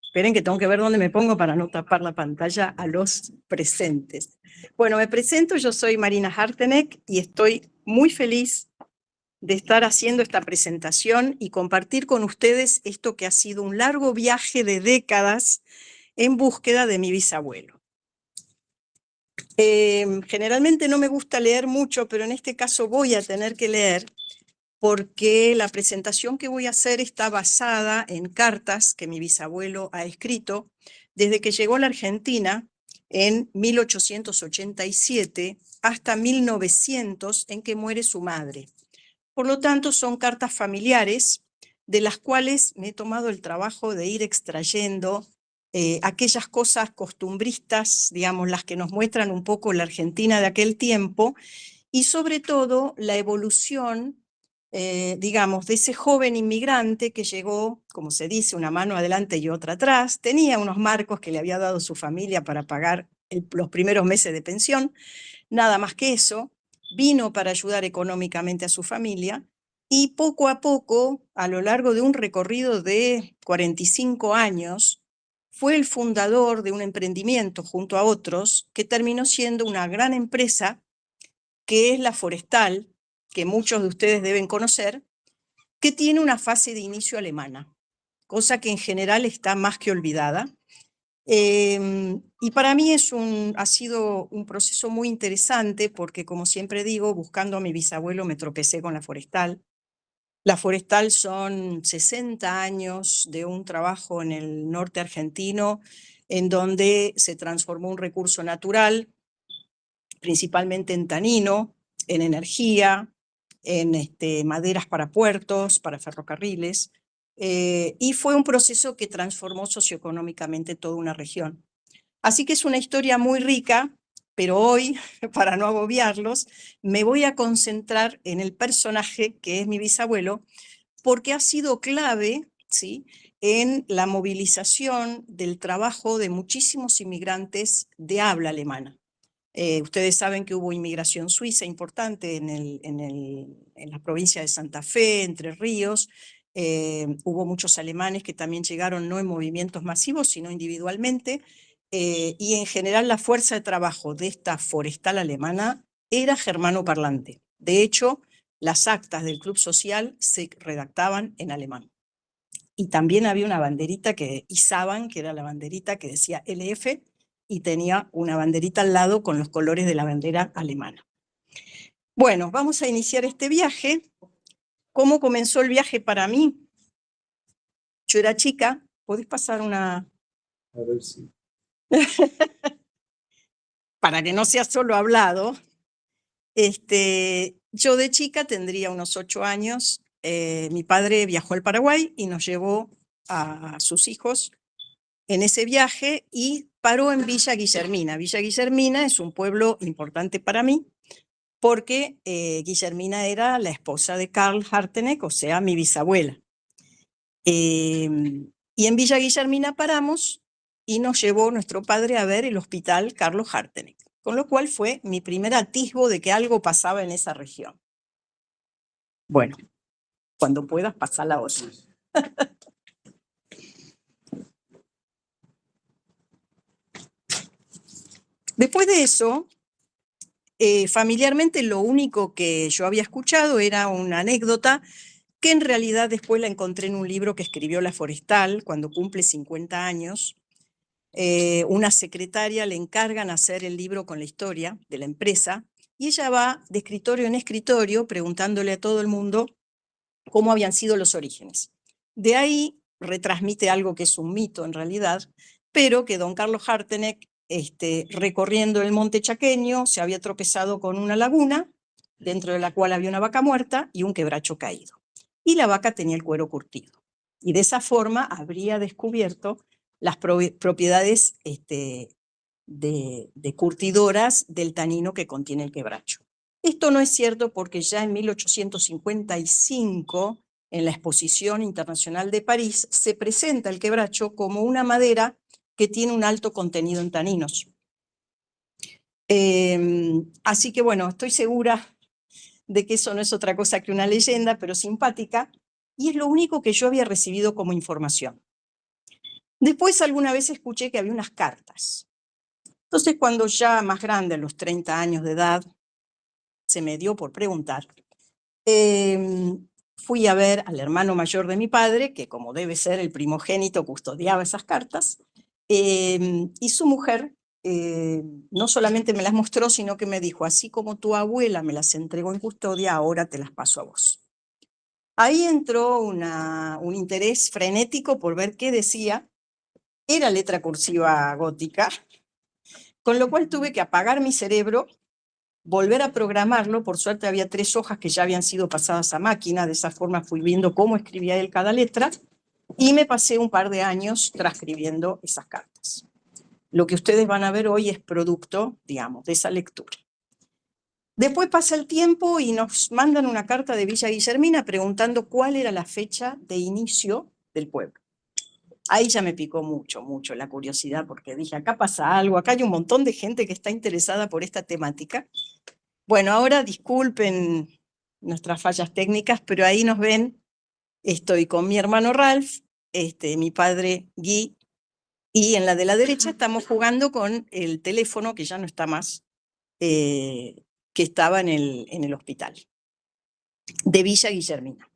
Esperen que tengo que ver dónde me pongo para no tapar la pantalla a los presentes. Bueno, me presento, yo soy Marina Harteneck y estoy muy feliz de estar haciendo esta presentación y compartir con ustedes esto que ha sido un largo viaje de décadas en búsqueda de mi bisabuelo. Generalmente no me gusta leer mucho, pero en este caso voy a tener que leer porque la presentación que voy a hacer está basada en cartas que mi bisabuelo ha escrito desde que llegó a la Argentina en 1887 hasta 1900, en que muere su madre. Por lo tanto, son cartas familiares de las cuales me he tomado el trabajo de ir extrayendo aquellas cosas costumbristas, digamos, las que nos muestran un poco la Argentina de aquel tiempo, y sobre todo la evolución, digamos, de ese joven inmigrante que llegó, como se dice, una mano adelante y otra atrás, tenía unos marcos que le había dado su familia para pagar los primeros meses de pensión, nada más que eso, vino para ayudar económicamente a su familia, y poco a poco, a lo largo de un recorrido de 45 años, fue el fundador de un emprendimiento junto a otros que terminó siendo una gran empresa, que es la Forestal, que muchos de ustedes deben conocer, que tiene una fase de inicio alemana, cosa que en general está más que olvidada. Y para mí ha sido un proceso muy interesante porque, como siempre digo, buscando a mi bisabuelo me tropecé con la Forestal. La Forestal son 60 años de un trabajo en el norte argentino en donde se transformó un recurso natural, principalmente en tanino, en energía, en maderas para puertos, para ferrocarriles, y fue un proceso que transformó socioeconómicamente toda una región. Así que es una historia muy rica, pero hoy, para no agobiarlos, me voy a concentrar en el personaje que es mi bisabuelo, porque ha sido clave, ¿sí?, en la movilización del trabajo de muchísimos inmigrantes de habla alemana. Ustedes saben que hubo inmigración suiza importante en la provincia de Santa Fe, Entre Ríos. Hubo muchos alemanes que también llegaron no en movimientos masivos, sino individualmente. Y en general la fuerza de trabajo de esta forestal alemana era germano-parlante. De hecho, las actas del club social se redactaban en alemán. Y también había una banderita que izaban, que era la banderita que decía LF, y tenía una banderita al lado con los colores de la bandera alemana. Bueno, vamos a iniciar este viaje. ¿Cómo comenzó el viaje para mí? Yo era chica. ¿Podés pasar una? A ver si. Para que no sea solo hablado. Yo de chica tendría unos 8 años. Mi padre viajó al Paraguay y nos llevó a sus hijos en ese viaje y paró en Villa Guillermina. Villa Guillermina es un pueblo importante para mí porque Guillermina era la esposa de Karl Harteneck, o sea, mi bisabuela. Y en Villa Guillermina paramos y nos llevó nuestro padre a ver el hospital Carlos Harteneck, con lo cual fue mi primer atisbo de que algo pasaba en esa región. Bueno, cuando puedas pasar la olla. Después de eso, familiarmente lo único que yo había escuchado era una anécdota que en realidad después la encontré en un libro que escribió la Forestal cuando cumple 50 años. Una secretaria le encargan hacer el libro con la historia de la empresa y ella va de escritorio en escritorio preguntándole a todo el mundo cómo habían sido los orígenes. De ahí retransmite algo que es un mito en realidad, pero que don Carlos Harteneck, recorriendo el monte chaqueño, se había tropezado con una laguna, dentro de la cual había una vaca muerta y un quebracho caído. Y la vaca tenía el cuero curtido. Y de esa forma habría descubierto las propiedades de curtidoras del tanino que contiene el quebracho. Esto no es cierto porque ya en 1855, en la Exposición Internacional de París, se presenta el quebracho como una madera que tiene un alto contenido en taninos. Así que bueno, estoy segura de que eso no es otra cosa que una leyenda, pero simpática, y es lo único que yo había recibido como información. Después alguna vez escuché que había unas cartas. Entonces, cuando ya más grande, a los 30 años de edad, se me dio por preguntar, fui a ver al hermano mayor de mi padre, que como debe ser el primogénito, custodiaba esas cartas, y su mujer no solamente me las mostró, sino que me dijo, así como tu abuela me las entregó en custodia, ahora te las paso a vos. Ahí entró un interés frenético por ver qué decía. Era letra cursiva gótica, con lo cual tuve que apagar mi cerebro, volver a programarlo. Por suerte había 3 hojas que ya habían sido pasadas a máquina, de esa forma fui viendo cómo escribía él cada letra, y me pasé un par de años transcribiendo esas cartas. Lo que ustedes van a ver hoy es producto, digamos, de esa lectura. Después pasa el tiempo y nos mandan una carta de Villa Guillermina preguntando cuál era la fecha de inicio del pueblo. Ahí ya me picó mucho, mucho la curiosidad, porque dije, acá pasa algo, acá hay un montón de gente que está interesada por esta temática. Bueno, ahora disculpen nuestras fallas técnicas, pero ahí nos ven, estoy con mi hermano Ralph, mi padre Guy, y en la de la derecha estamos jugando con el teléfono, que ya no está más, que estaba en el hospital de Villa Guillermina.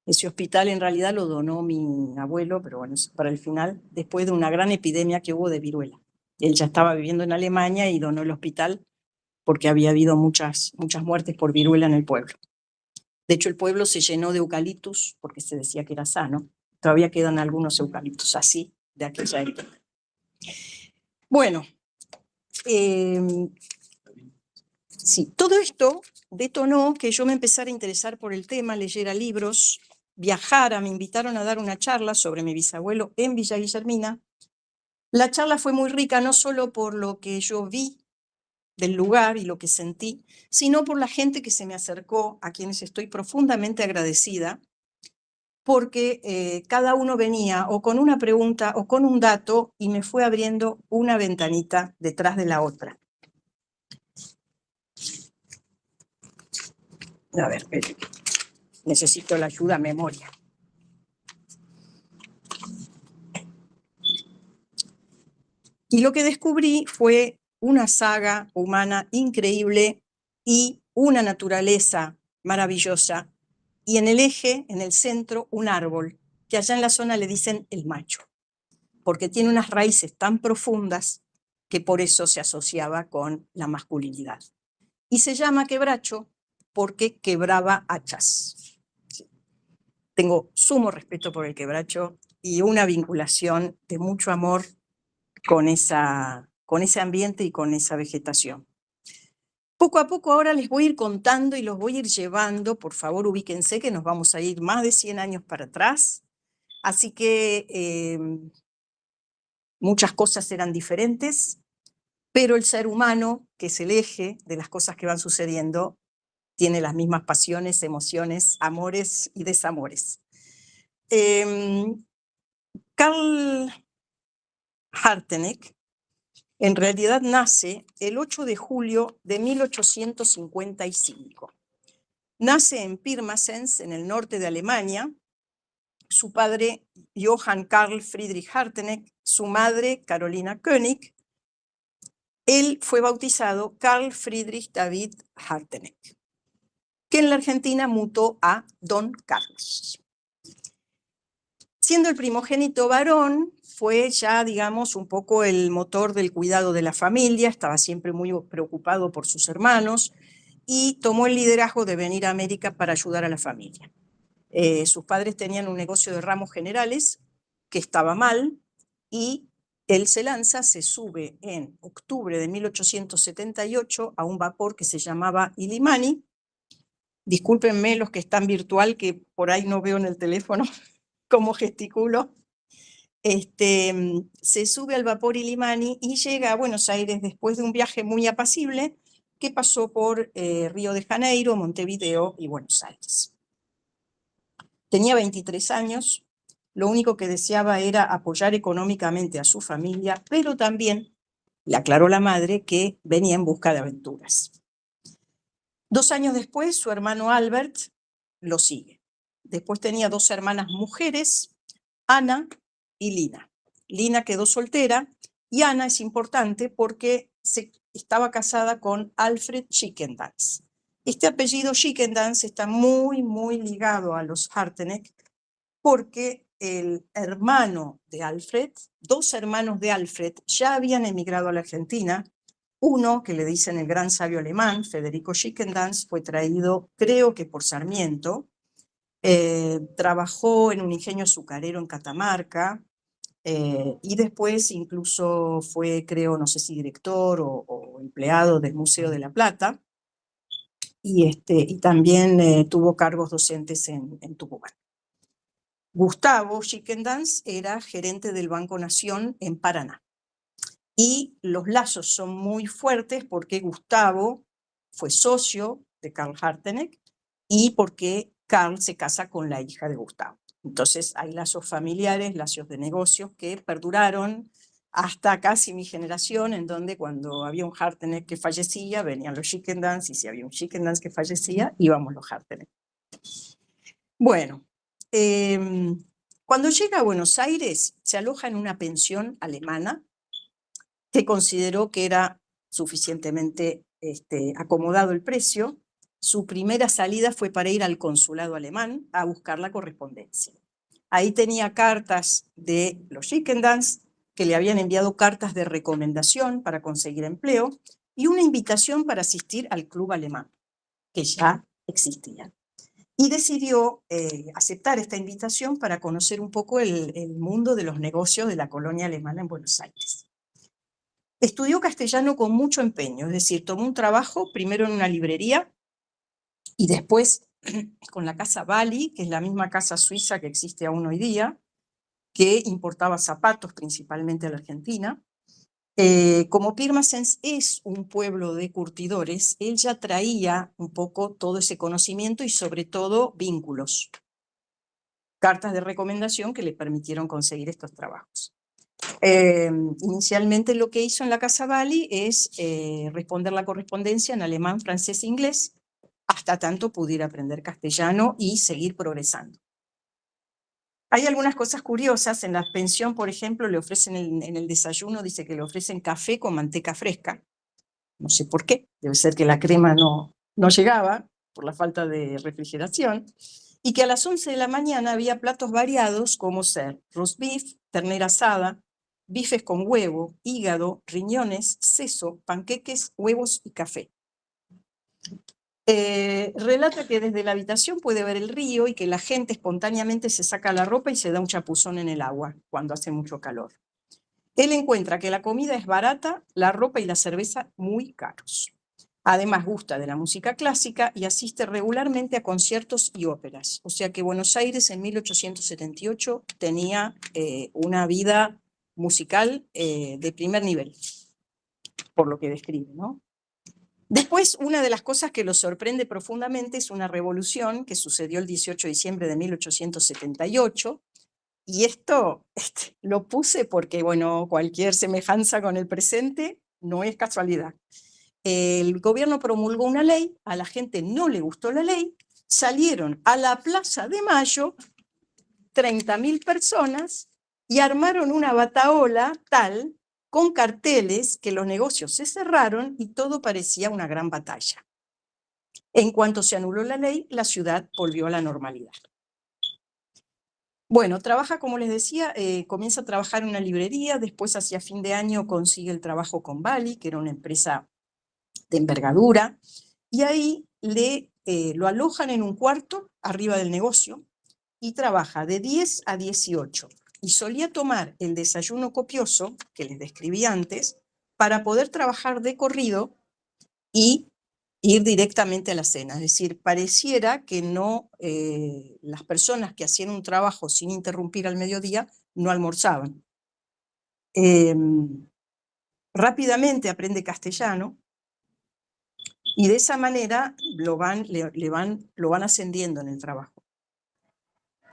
Ese hospital en realidad lo donó mi abuelo, pero bueno, para el final, después de una gran epidemia que hubo de viruela. Él ya estaba viviendo en Alemania y donó el hospital porque había habido muchas muertes por viruela en el pueblo. De hecho, el pueblo se llenó de eucaliptus porque se decía que era sano. Todavía quedan algunos eucaliptus así de aquella época. Bueno, sí, todo esto detonó que yo me empezara a interesar por el tema, leyera libros, viajara. Me invitaron a dar una charla sobre mi bisabuelo en Villa Guillermina. La charla fue muy rica, no solo por lo que yo vi del lugar y lo que sentí, sino por la gente que se me acercó, a quienes estoy profundamente agradecida, porque cada uno venía o con una pregunta o con un dato y me fue abriendo una ventanita detrás de la otra. A ver, necesito la ayuda a memoria. Y lo que descubrí fue una saga humana increíble y una naturaleza maravillosa. Y en el eje, en el centro, un árbol, que allá en la zona le dicen el macho, porque tiene unas raíces tan profundas que por eso se asociaba con la masculinidad. Y se llama quebracho porque quebraba hachas. Tengo sumo respeto por el quebracho y una vinculación de mucho amor con ese ambiente y con esa vegetación. Poco a poco ahora les voy a ir contando y los voy a ir llevando. Por favor, ubíquense que nos vamos a ir más de 100 años para atrás. Así que muchas cosas eran diferentes, pero el ser humano, que es el eje de las cosas que van sucediendo, tiene las mismas pasiones, emociones, amores y desamores. Karl Harteneck en realidad nace el 8 de julio de 1855. Nace en Pirmasens, en el norte de Alemania. Su padre, Johann Karl Friedrich Harteneck, su madre, Carolina König. Él fue bautizado Karl Friedrich David Harteneck, que en la Argentina mutó a Don Carlos. Siendo el primogénito varón, fue ya, digamos, un poco el motor del cuidado de la familia, estaba siempre muy preocupado por sus hermanos y tomó el liderazgo de venir a América para ayudar a la familia. Sus padres tenían un negocio de ramos generales que estaba mal y él se lanza, se sube en octubre de 1878 a un vapor que se llamaba Illimani. Discúlpenme los que están virtual, que por ahí no veo en el teléfono cómo gesticulo. Se sube al vapor Illimani y llega a Buenos Aires después de un viaje muy apacible que pasó por Río de Janeiro, Montevideo y Buenos Aires. Tenía 23 años, lo único que deseaba era apoyar económicamente a su familia, pero también le aclaró la madre que venía en busca de aventuras. 2 años después, su hermano Albert lo sigue. Después tenía 2 hermanas mujeres, Ana y Lina. Lina quedó soltera y Ana es importante porque estaba casada con Alfred Schickendans. Este apellido Schickendans está muy, muy ligado a los Harteneck porque el hermano de Alfred, dos hermanos de Alfred, ya habían emigrado a la Argentina. Uno, que le dicen el gran sabio alemán, Federico Schickendans, fue traído, creo que por Sarmiento, trabajó en un ingenio azucarero en Catamarca, y después incluso fue, creo, no sé si director o empleado del Museo de la Plata, y también tuvo cargos docentes en Tucumán. Gustavo Schickendans era gerente del Banco Nación en Paraná. Y los lazos son muy fuertes porque Gustavo fue socio de Karl Harteneck y porque Karl se casa con la hija de Gustavo. Entonces hay lazos familiares, lazos de negocios que perduraron hasta casi mi generación, en donde cuando había un Harteneck que fallecía, venían los Schickendans, y si había un Schickendans que fallecía, íbamos los Harteneck. Bueno, cuando llega a Buenos Aires, se aloja en una pensión alemana que consideró que era suficientemente acomodado el precio. Su primera salida fue para ir al consulado alemán a buscar la correspondencia. Ahí tenía cartas de los Schickendans, que le habían enviado cartas de recomendación para conseguir empleo, y una invitación para asistir al club alemán, que ya existía. Y decidió aceptar esta invitación para conocer un poco el mundo de los negocios de la colonia alemana en Buenos Aires. Estudió castellano con mucho empeño, es decir, tomó un trabajo primero en una librería y después con la casa Bali, que es la misma casa suiza que existe aún hoy día, que importaba zapatos principalmente a la Argentina. Como Pirmasens es un pueblo de curtidores, él ya traía un poco todo ese conocimiento y sobre todo vínculos, cartas de recomendación que le permitieron conseguir estos trabajos. Inicialmente lo que hizo en la Casa Bali es responder la correspondencia en alemán, francés e inglés, hasta tanto pudiera aprender castellano y seguir progresando. Hay algunas cosas curiosas. En la pensión, por ejemplo, le ofrecen en el desayuno, dice que le ofrecen café con manteca fresca. No sé por qué, debe ser que la crema no llegaba por la falta de refrigeración. Y que a las 11 de la mañana había platos variados como ser roast beef, ternera asada, bifes con huevo, hígado, riñones, seso, panqueques, huevos y café. Relata que desde la habitación puede ver el río y que la gente espontáneamente se saca la ropa y se da un chapuzón en el agua cuando hace mucho calor. Él encuentra que la comida es barata, la ropa y la cerveza muy caros. Además gusta de la música clásica y asiste regularmente a conciertos y óperas. O sea que Buenos Aires en 1878 tenía una vida musical de primer nivel, por lo que describe, ¿no? Después, una de las cosas que lo sorprende profundamente es una revolución que sucedió el 18 de diciembre de 1878, y esto lo puse porque, bueno, cualquier semejanza con el presente no es casualidad. El gobierno promulgó una ley, a la gente no le gustó la ley, salieron a la Plaza de Mayo 30.000 personas y armaron una batahola tal, con carteles, que los negocios se cerraron y todo parecía una gran batalla. En cuanto se anuló la ley, la ciudad volvió a la normalidad. Bueno, trabaja, como les decía, comienza a trabajar en una librería, después hacia fin de año consigue el trabajo con Bali, que era una empresa de envergadura, y ahí lo alojan en un cuarto arriba del negocio y trabaja de 10 a 18. Y solía tomar el desayuno copioso, que les describí antes, para poder trabajar de corrido y ir directamente a la cena. Es decir, pareciera que no, las personas que hacían un trabajo sin interrumpir al mediodía no almorzaban. Rápidamente aprende castellano y de esa manera lo van ascendiendo en el trabajo.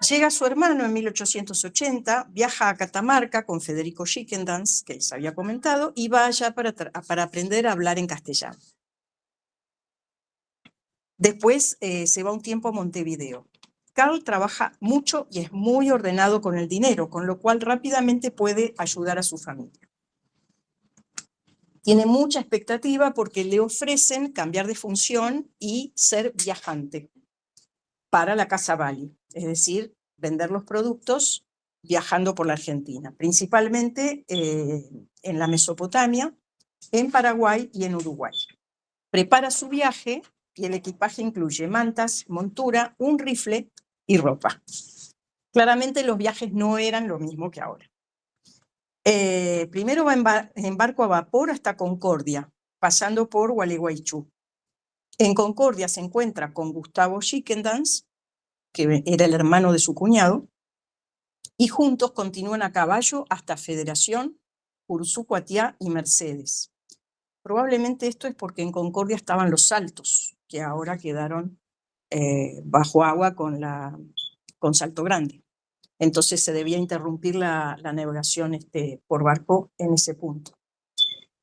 Llega su hermano en 1880, viaja a Catamarca con Federico Schickendans, que les había comentado, y va allá para aprender a hablar en castellano. Después se va un tiempo a Montevideo. Carl trabaja mucho y es muy ordenado con el dinero, con lo cual rápidamente puede ayudar a su familia. Tiene mucha expectativa porque le ofrecen cambiar de función y ser viajante para la Casa Bali, es decir, vender los productos viajando por la Argentina, principalmente en la Mesopotamia, en Paraguay y en Uruguay. Prepara su viaje y el equipaje incluye mantas, montura, un rifle y ropa. Claramente los viajes no eran lo mismo que ahora. Primero va en barco a vapor hasta Concordia, pasando por Gualeguaychú. En Concordia se encuentra con Gustavo Schickendans, que era el hermano de su cuñado, y juntos continúan a caballo hasta Federación, Urzúcuatiá y Mercedes. Probablemente esto es porque en Concordia estaban los Saltos, que ahora quedaron bajo agua con Salto Grande. Entonces se debía interrumpir la navegación por barco en ese punto.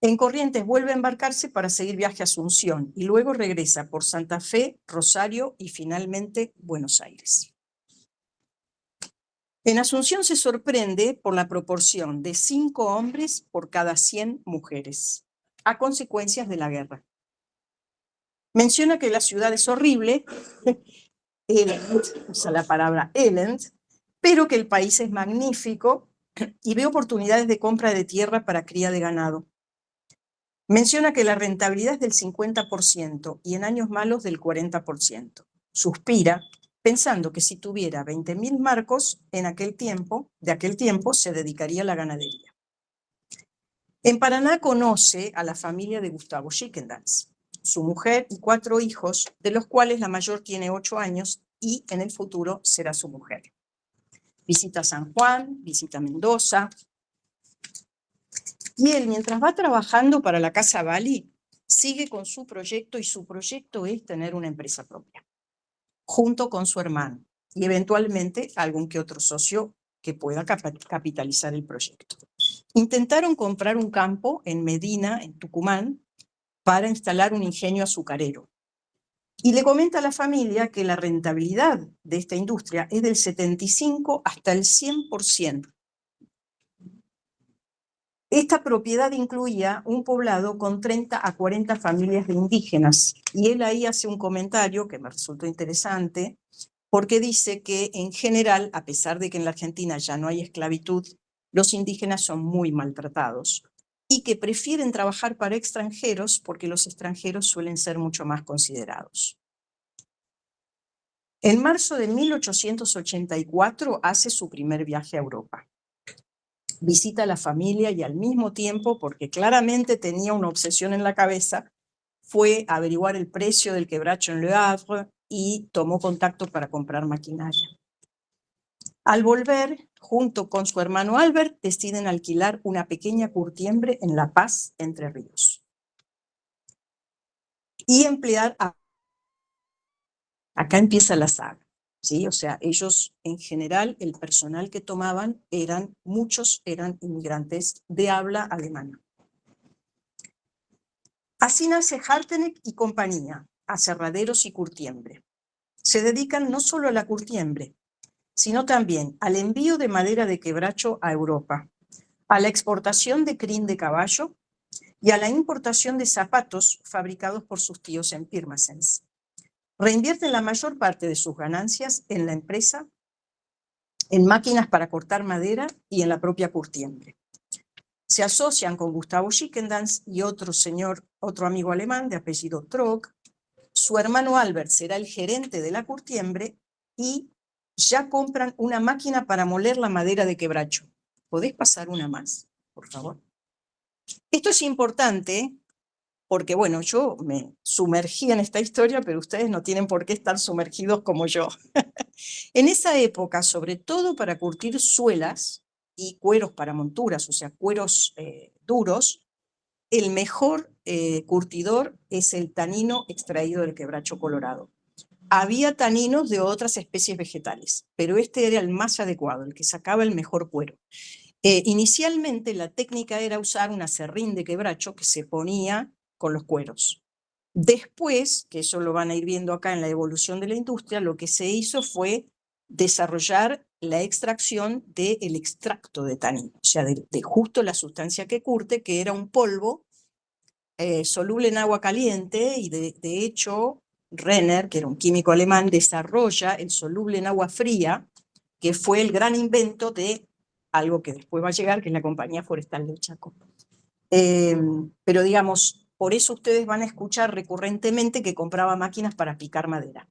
En Corrientes vuelve a embarcarse para seguir viaje a Asunción y luego regresa por Santa Fe, Rosario y finalmente Buenos Aires. En Asunción se sorprende por la proporción de 5 hombres por cada 100 mujeres, a consecuencias de la guerra. Menciona que la ciudad es horrible, Elend, usa la palabra Elend, pero que el país es magnífico y ve oportunidades de compra de tierra para cría de ganado. Menciona que la rentabilidad es del 50% y en años malos del 40%. Suspira pensando que si tuviera 20.000 marcos de aquel tiempo se dedicaría a la ganadería. En Paraná conoce a la familia de Gustavo Schickendans, su mujer y 4 hijos, de los cuales la mayor tiene 8 años y en el futuro será su mujer. Visita San Juan, visita Mendoza. Y él, mientras va trabajando para la Casa Bali, sigue con su proyecto y su proyecto es tener una empresa propia, junto con su hermano y eventualmente algún que otro socio que pueda capitalizar el proyecto. Intentaron comprar un campo en Medina, en Tucumán, para instalar un ingenio azucarero. Y le comenta a la familia que la rentabilidad de esta industria es del 75 hasta el 100%. Esta propiedad incluía un poblado con 30 a 40 familias de indígenas. Y él ahí hace un comentario que me resultó interesante, porque dice que en general, a pesar de que en la Argentina ya no hay esclavitud, los indígenas son muy maltratados y que prefieren trabajar para extranjeros porque los extranjeros suelen ser mucho más considerados. En marzo de 1884 hace su primer viaje a Europa. Visita a la familia y al mismo tiempo, porque claramente tenía una obsesión en la cabeza, fue a averiguar el precio del quebracho en Le Havre y tomó contacto para comprar maquinaria. Al volver, junto con su hermano Albert, deciden alquilar una pequeña curtiembre en La Paz, Entre Ríos. Y emplear acá empieza la saga. ¿Sí? O sea, ellos en general, el personal que tomaban muchos eran inmigrantes de habla alemana. Así nace Harteneck y compañía, aserraderos y curtiembre. Se dedican no solo a la curtiembre, sino también al envío de madera de quebracho a Europa, a la exportación de crin de caballo y a la importación de zapatos fabricados por sus tíos en Pirmasens. Reinvierten la mayor parte de sus ganancias en la empresa, en máquinas para cortar madera y en la propia curtiembre. Se asocian con Gustavo Schickendans y otro amigo alemán de apellido Trog. Su hermano Albert será el gerente de la curtiembre y ya compran una máquina para moler la madera de quebracho. ¿Podés pasar una más, por favor? Esto es importante porque, bueno, yo me sumergí en esta historia, pero ustedes no tienen por qué estar sumergidos como yo. En esa época, sobre todo para curtir suelas y cueros para monturas, o sea, cueros duros, el mejor curtidor es el tanino extraído del quebracho colorado. Había taninos de otras especies vegetales, pero este era el más adecuado, el que sacaba el mejor cuero. Inicialmente la técnica era usar un aserrín de quebracho que se ponía con los cueros. Después, que eso lo van a ir viendo acá en la evolución de la industria, lo que se hizo fue desarrollar la extracción del extracto de tanino, o sea, de justo la sustancia que curte, que era un polvo soluble en agua caliente, y de hecho Renner, que era un químico alemán, desarrolla el soluble en agua fría, que fue el gran invento de algo que después va a llegar, que es la Compañía Forestal del Chaco. Pero digamos, por eso ustedes van a escuchar recurrentemente que compraba máquinas para picar madera.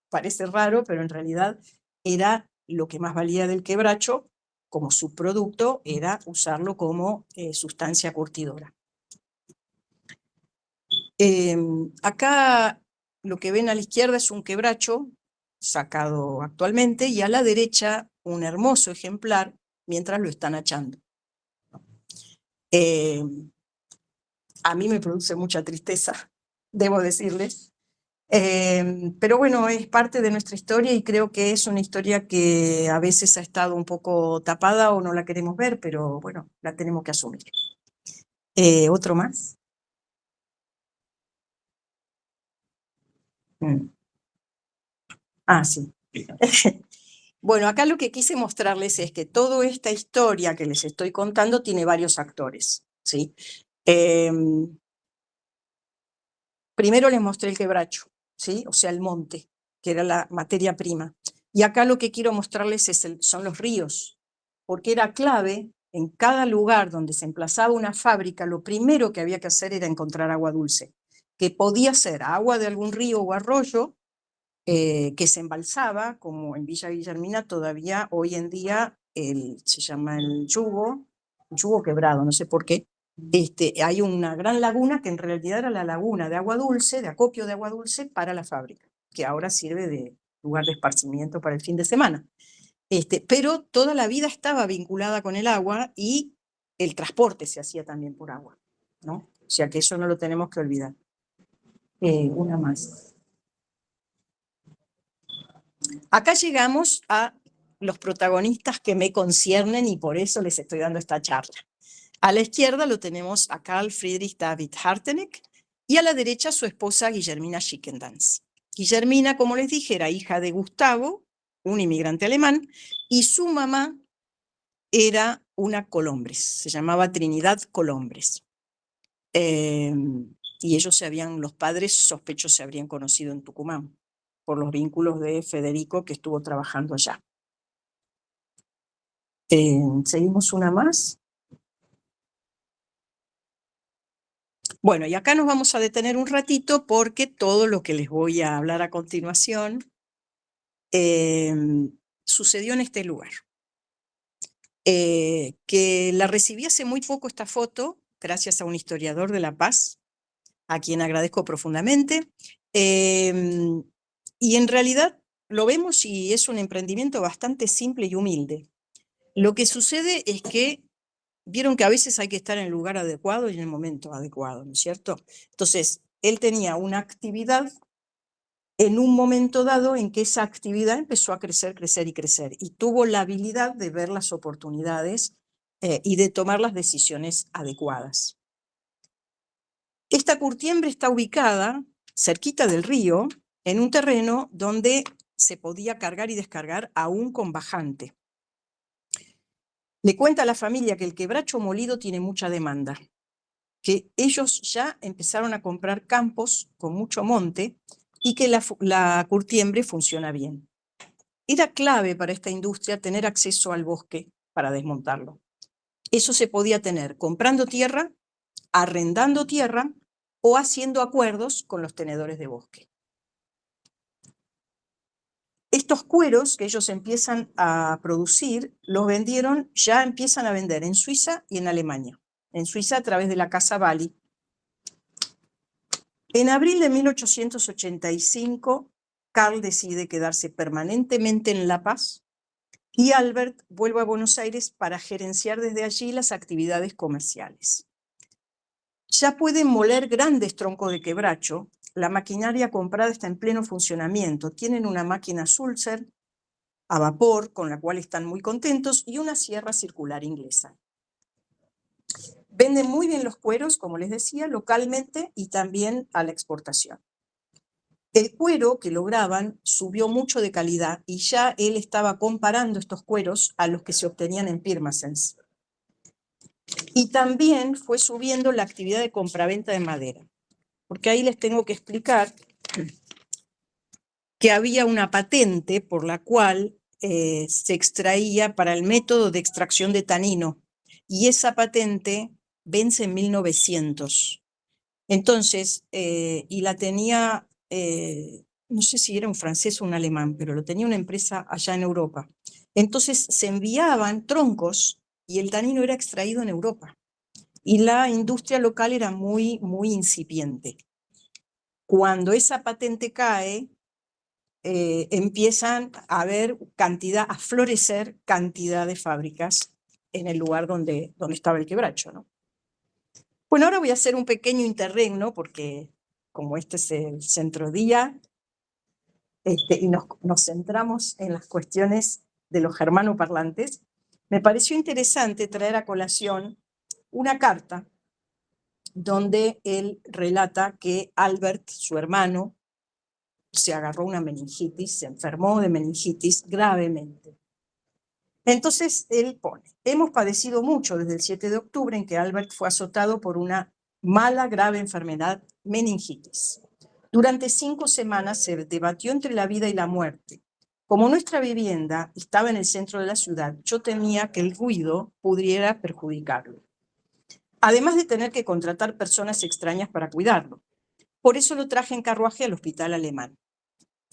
Parece raro, pero en realidad era lo que más valía del quebracho como subproducto, era usarlo como sustancia curtidora. Acá lo que ven a la izquierda es un quebracho sacado actualmente, y a la derecha un hermoso ejemplar mientras lo están hachando. A mí me produce mucha tristeza, debo decirles. Pero bueno, es parte de nuestra historia, y creo que es una historia que a veces ha estado un poco tapada o no la queremos ver, pero bueno, la tenemos que asumir. ¿Otro más? Ah, sí. Bueno, acá lo que quise mostrarles es que toda esta historia que les estoy contando tiene varios actores, ¿sí? Primero les mostré el quebracho, ¿sí? O sea, el monte, que era la materia prima. Y acá lo que quiero mostrarles son los ríos, porque era clave en cada lugar donde se emplazaba una fábrica. Lo primero que había que hacer era encontrar agua dulce, que podía ser agua de algún río o arroyo, que se embalsaba, como en Villa Guillermina todavía hoy en día se llama el yugo quebrado, no sé por qué. Hay una gran laguna que en realidad era la laguna de agua dulce, de acopio de agua dulce para la fábrica, que ahora sirve de lugar de esparcimiento para el fin de semana. Pero toda la vida estaba vinculada con el agua, y el transporte se hacía también por agua, ¿no? O sea que eso no lo tenemos que olvidar. Una más. Acá llegamos a los protagonistas que me conciernen, y por eso les estoy dando esta charla. A la izquierda lo tenemos a Carl Friedrich David Harteneck, y a la derecha su esposa Guillermina Schickendans. Guillermina, como les dije, era hija de Gustavo, un inmigrante alemán, y su mamá era una Colombres, se llamaba Trinidad Colombres. Y ellos los padres sospecho se habrían conocido en Tucumán, por los vínculos de Federico, que estuvo trabajando allá. Seguimos una más. Bueno, y acá nos vamos a detener un ratito, porque todo lo que les voy a hablar a continuación sucedió en este lugar. Que la recibí hace muy poco esta foto, gracias a un historiador de La Paz, a quien agradezco profundamente. Y en realidad lo vemos, y es un emprendimiento bastante simple y humilde. Lo que sucede es que vieron que a veces hay que estar en el lugar adecuado y en el momento adecuado, ¿no es cierto? Entonces, él tenía una actividad en un momento dado en que esa actividad empezó a crecer, crecer y crecer, y tuvo la habilidad de ver las oportunidades y de tomar las decisiones adecuadas. Esta curtiembre está ubicada cerquita del río, en un terreno donde se podía cargar y descargar aún con bajante. Le cuenta a la familia que el quebracho molido tiene mucha demanda, que ellos ya empezaron a comprar campos con mucho monte, y que la curtiembre funciona bien. Era clave para esta industria tener acceso al bosque para desmontarlo. Eso se podía tener comprando tierra, arrendando tierra o haciendo acuerdos con los tenedores de bosque. Estos cueros que ellos empiezan a producir, ya empiezan a vender en Suiza y en Alemania. En Suiza a través de la Casa Bali. En abril de 1885, Carl decide quedarse permanentemente en La Paz, y Albert vuelve a Buenos Aires para gerenciar desde allí las actividades comerciales. Ya pueden moler grandes troncos de quebracho. La maquinaria comprada está en pleno funcionamiento. Tienen una máquina Sulzer a vapor, con la cual están muy contentos, y una sierra circular inglesa. Venden muy bien los cueros, como les decía, localmente y también a la exportación. El cuero que lograban subió mucho de calidad y ya él estaba comparando estos cueros a los que se obtenían en Pirmasens. Y también fue subiendo la actividad de compraventa de madera, porque ahí les tengo que explicar que había una patente por la cual se extraía para el método de extracción de tanino, y esa patente vence en 1900. Entonces, y la tenía, no sé si era un francés o un alemán, pero lo tenía una empresa allá en Europa. Entonces se enviaban troncos y el tanino era extraído en Europa. Y la industria local era muy, muy incipiente. Cuando esa patente cae, empiezan a haber a florecer cantidad de fábricas en el lugar donde estaba el quebracho, ¿no? Bueno, ahora voy a hacer un pequeño interregno porque como este es el centro día y nos centramos en las cuestiones de los germanoparlantes, me pareció interesante traer a colación una carta donde él relata que Albert, su hermano, se agarró una meningitis, se enfermó de meningitis gravemente. Entonces él pone, hemos padecido mucho desde el 7 de octubre en que Albert fue azotado por una mala, grave enfermedad, meningitis. Durante 5 semanas se debatió entre la vida y la muerte. Como nuestra vivienda estaba en el centro de la ciudad, yo temía que el ruido pudiera perjudicarlo. Además de tener que contratar personas extrañas para cuidarlo. Por eso lo traje en carruaje al hospital alemán.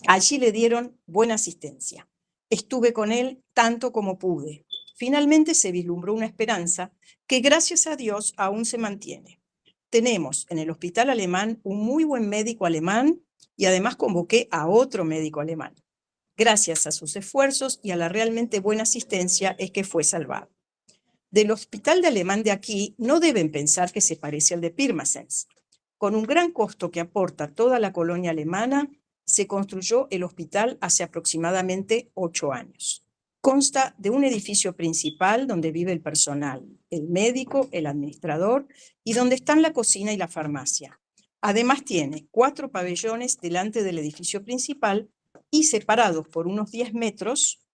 Allí le dieron buena asistencia. Estuve con él tanto como pude. Finalmente se vislumbró una esperanza que, gracias a Dios, aún se mantiene. Tenemos en el hospital alemán un muy buen médico alemán y además convoqué a otro médico alemán. Gracias a sus esfuerzos y a la realmente buena asistencia es que fue salvado. Del hospital de alemán de aquí no deben pensar que se parece al de Pirmasens. Con un gran costo que aporta toda la colonia alemana, se construyó el hospital hace aproximadamente 8 años. Consta de un edificio principal donde vive el personal, el médico, el administrador y donde están la cocina y la farmacia. Además tiene 4 pabellones delante del edificio principal y separados por unos 10 metros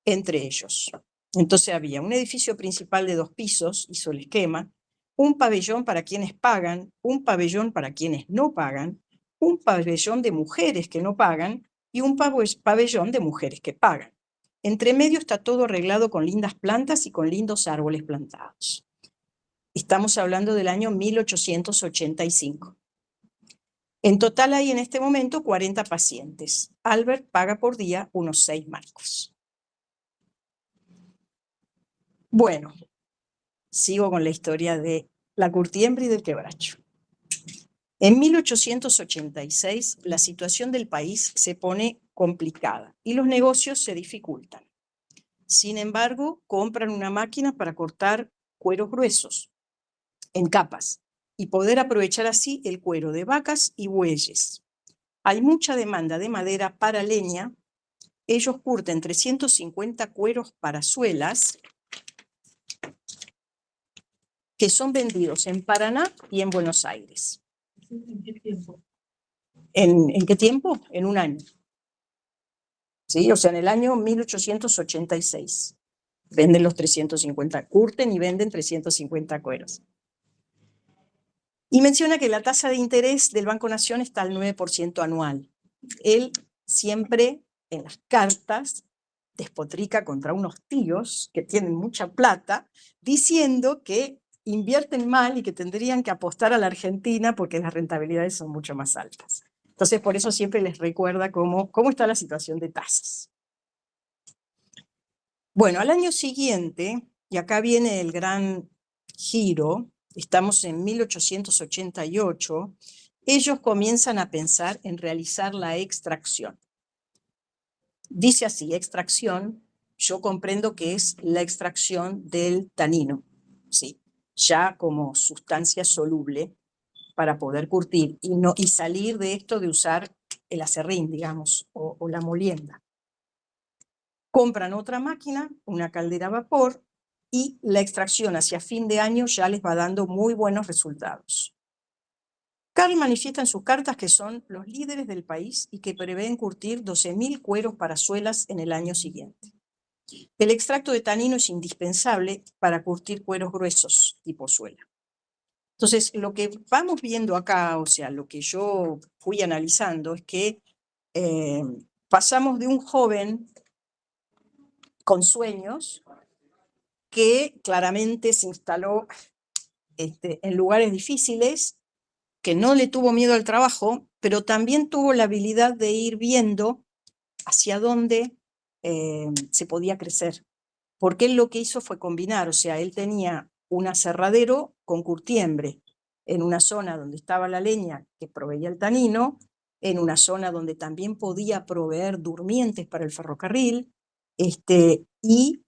entre ellos. Entonces había un edificio principal de 2 pisos, hizo el esquema, un pabellón para quienes pagan, un pabellón para quienes no pagan, un pabellón de mujeres que no pagan y un pabellón de mujeres que pagan. Entre medio está todo arreglado con lindas plantas y con lindos árboles plantados. Estamos hablando del año 1885. En total hay en este momento 40 pacientes. Albert paga por día unos 6 marcos. Bueno, sigo con la historia de la curtiembre y del quebracho. En 1886 la situación del país se pone complicada y los negocios se dificultan. Sin embargo, compran una máquina para cortar cueros gruesos en capas y poder aprovechar así el cuero de vacas y bueyes. Hay mucha demanda de madera para leña. Ellos curten 350 cueros para suelas que son vendidos en Paraná y en Buenos Aires. ¿En qué tiempo? ¿En qué tiempo? En un año. ¿Sí? O sea, en el año 1886. Venden los 350, curten y venden 350 cueros. Y menciona que la tasa de interés del Banco Nación está al 9% anual. Él siempre en las cartas despotrica contra unos tíos que tienen mucha plata, diciendo que invierten mal y que tendrían que apostar a la Argentina porque las rentabilidades son mucho más altas. Entonces, por eso siempre les recuerda cómo está la situación de tasas. Bueno, al año siguiente, y acá viene el gran giro, estamos en 1888, ellos comienzan a pensar en realizar la extracción. Dice así, extracción, yo comprendo que es la extracción del tanino, ¿sí? Ya como sustancia soluble para poder curtir y salir de esto de usar el aserrín, digamos, o la molienda. Compran otra máquina, una caldera a vapor, y la extracción hacia fin de año ya les va dando muy buenos resultados. Karl manifiesta en sus cartas que son los líderes del país y que prevén curtir 12.000 cueros para suelas en el año siguiente. El extracto de tanino es indispensable para curtir cueros gruesos tipo suela. Entonces, lo que vamos viendo acá, o sea, lo que yo fui analizando es que pasamos de un joven con sueños que claramente se instaló en lugares difíciles, que no le tuvo miedo al trabajo, pero también tuvo la habilidad de ir viendo hacia dónde se podía crecer. Porque él lo que hizo fue combinar, o sea, él tenía un aserradero con curtiembre en una zona donde estaba la leña que proveía el tanino, en una zona donde también podía proveer durmientes para el ferrocarril, y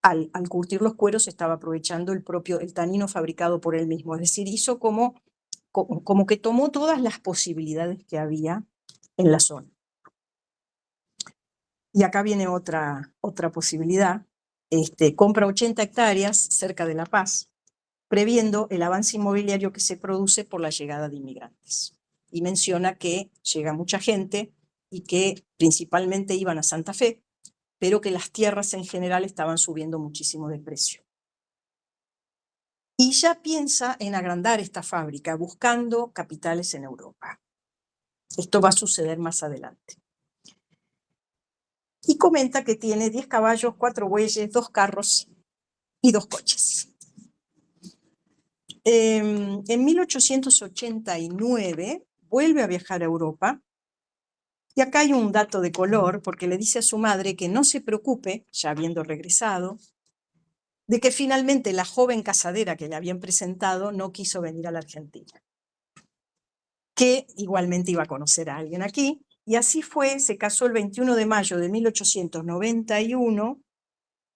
al curtir los cueros estaba aprovechando el tanino fabricado por él mismo. Es decir, hizo como que tomó todas las posibilidades que había en la zona. Y acá viene otra posibilidad. Compra 80 hectáreas cerca de La Paz, previendo el avance inmobiliario que se produce por la llegada de inmigrantes. Y menciona que llega mucha gente y que principalmente iban a Santa Fe, pero que las tierras en general estaban subiendo muchísimo de precio. Y ya piensa en agrandar esta fábrica, buscando capitales en Europa. Esto va a suceder más adelante. Y comenta que tiene 10 caballos, 4 bueyes, 2 carros y 2 coches. En 1889 vuelve a viajar a Europa. Y acá hay un dato de color, porque le dice a su madre que no se preocupe, ya habiendo regresado, de que finalmente la joven casadera que le habían presentado no quiso venir a la Argentina, que igualmente iba a conocer a alguien aquí, y así fue, se casó el 21 de mayo de 1891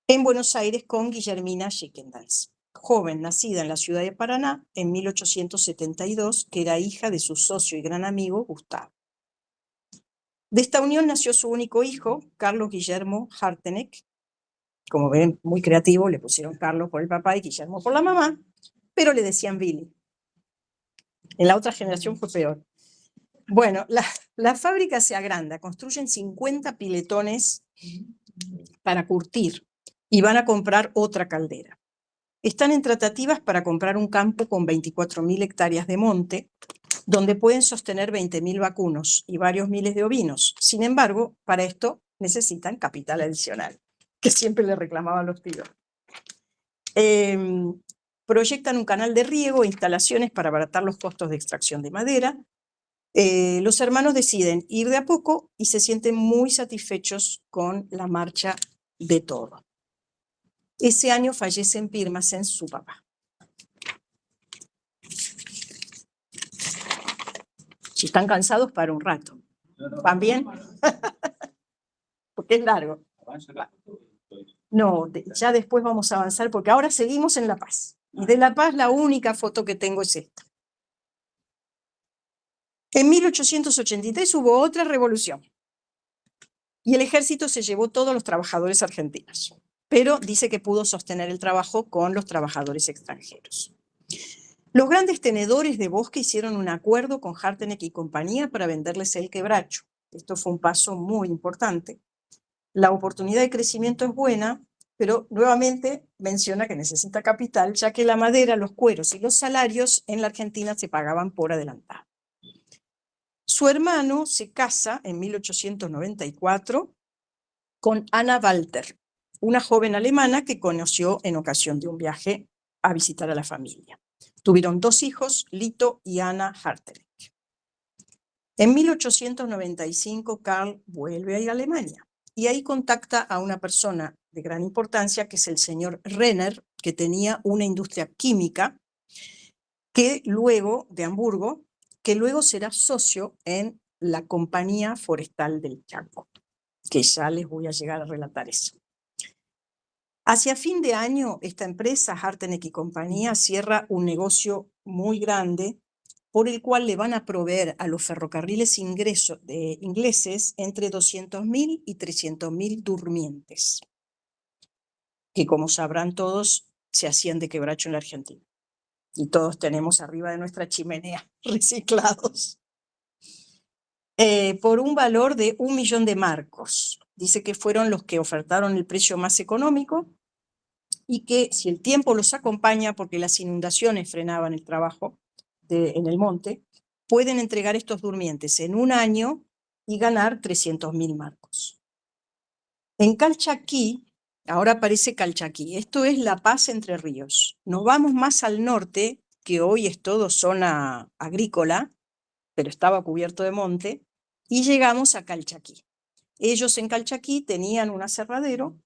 en Buenos Aires con Guillermina Schickendals, joven nacida en la ciudad de Paraná en 1872, que era hija de su socio y gran amigo Gustavo. De esta unión nació su único hijo, Carlos Guillermo Harteneck. Como ven, muy creativo, le pusieron Carlos por el papá y Guillermo por la mamá, pero le decían Billy. En la otra generación fue peor. Bueno, la fábrica se agranda, construyen 50 piletones para curtir y van a comprar otra caldera. Están en tratativas para comprar un campo con 24.000 hectáreas de monte, donde pueden sostener 20.000 vacunos y varios miles de ovinos. Sin embargo, para esto necesitan capital adicional, que siempre le reclamaban los tíos. Proyectan un canal de riego e instalaciones para abaratar los costos de extracción de madera. Los hermanos deciden ir de a poco y se sienten muy satisfechos con la marcha de todo. Ese año fallece en Pirmasens su papá. Si están cansados, para un rato. ¿Van bien? Porque es largo. No, ya después vamos a avanzar porque ahora seguimos en La Paz. Y de La Paz la única foto que tengo es esta. En 1883 hubo otra revolución y el ejército se llevó todos los trabajadores argentinos, pero dice que pudo sostener el trabajo con los trabajadores extranjeros. Los grandes tenedores de bosque hicieron un acuerdo con Harteneck y compañía para venderles el quebracho. Esto fue un paso muy importante. La oportunidad de crecimiento es buena, pero nuevamente menciona que necesita capital, ya que la madera, los cueros y los salarios en la Argentina se pagaban por adelantado. Su hermano se casa en 1894 con Anna Walter, una joven alemana que conoció en ocasión de un viaje a visitar a la familia. Tuvieron 2 hijos, Lito y Anna Harteneck. En 1895, Karl vuelve a ir a Alemania y ahí contacta a una persona de gran importancia, que es el señor Renner, que tenía una industria química de Hamburgo, que luego será socio en la Compañía Forestal del Chaco, que ya les voy a llegar a relatar eso. Hacia fin de año, esta empresa, Harteneck y compañía, cierra un negocio muy grande por el cual le van a proveer a los ferrocarriles ingleses entre 200.000 y 300.000 durmientes, que como sabrán todos, se hacían de quebracho en la Argentina. y todos tenemos arriba de nuestra chimenea reciclados, por un valor de 1 millón de marcos. Dice que fueron los que ofertaron el precio más económico y que si el tiempo los acompaña, porque las inundaciones frenaban el trabajo en el monte, pueden entregar estos durmientes en un año y ganar 300.000 marcos. En Calchaquí, ahora aparece Calchaquí, esto es La Paz, Entre Ríos. Nos vamos más al norte, que hoy es todo zona agrícola, pero estaba cubierto de monte, y llegamos a Calchaquí. Ellos en Calchaquí tenían un aserradero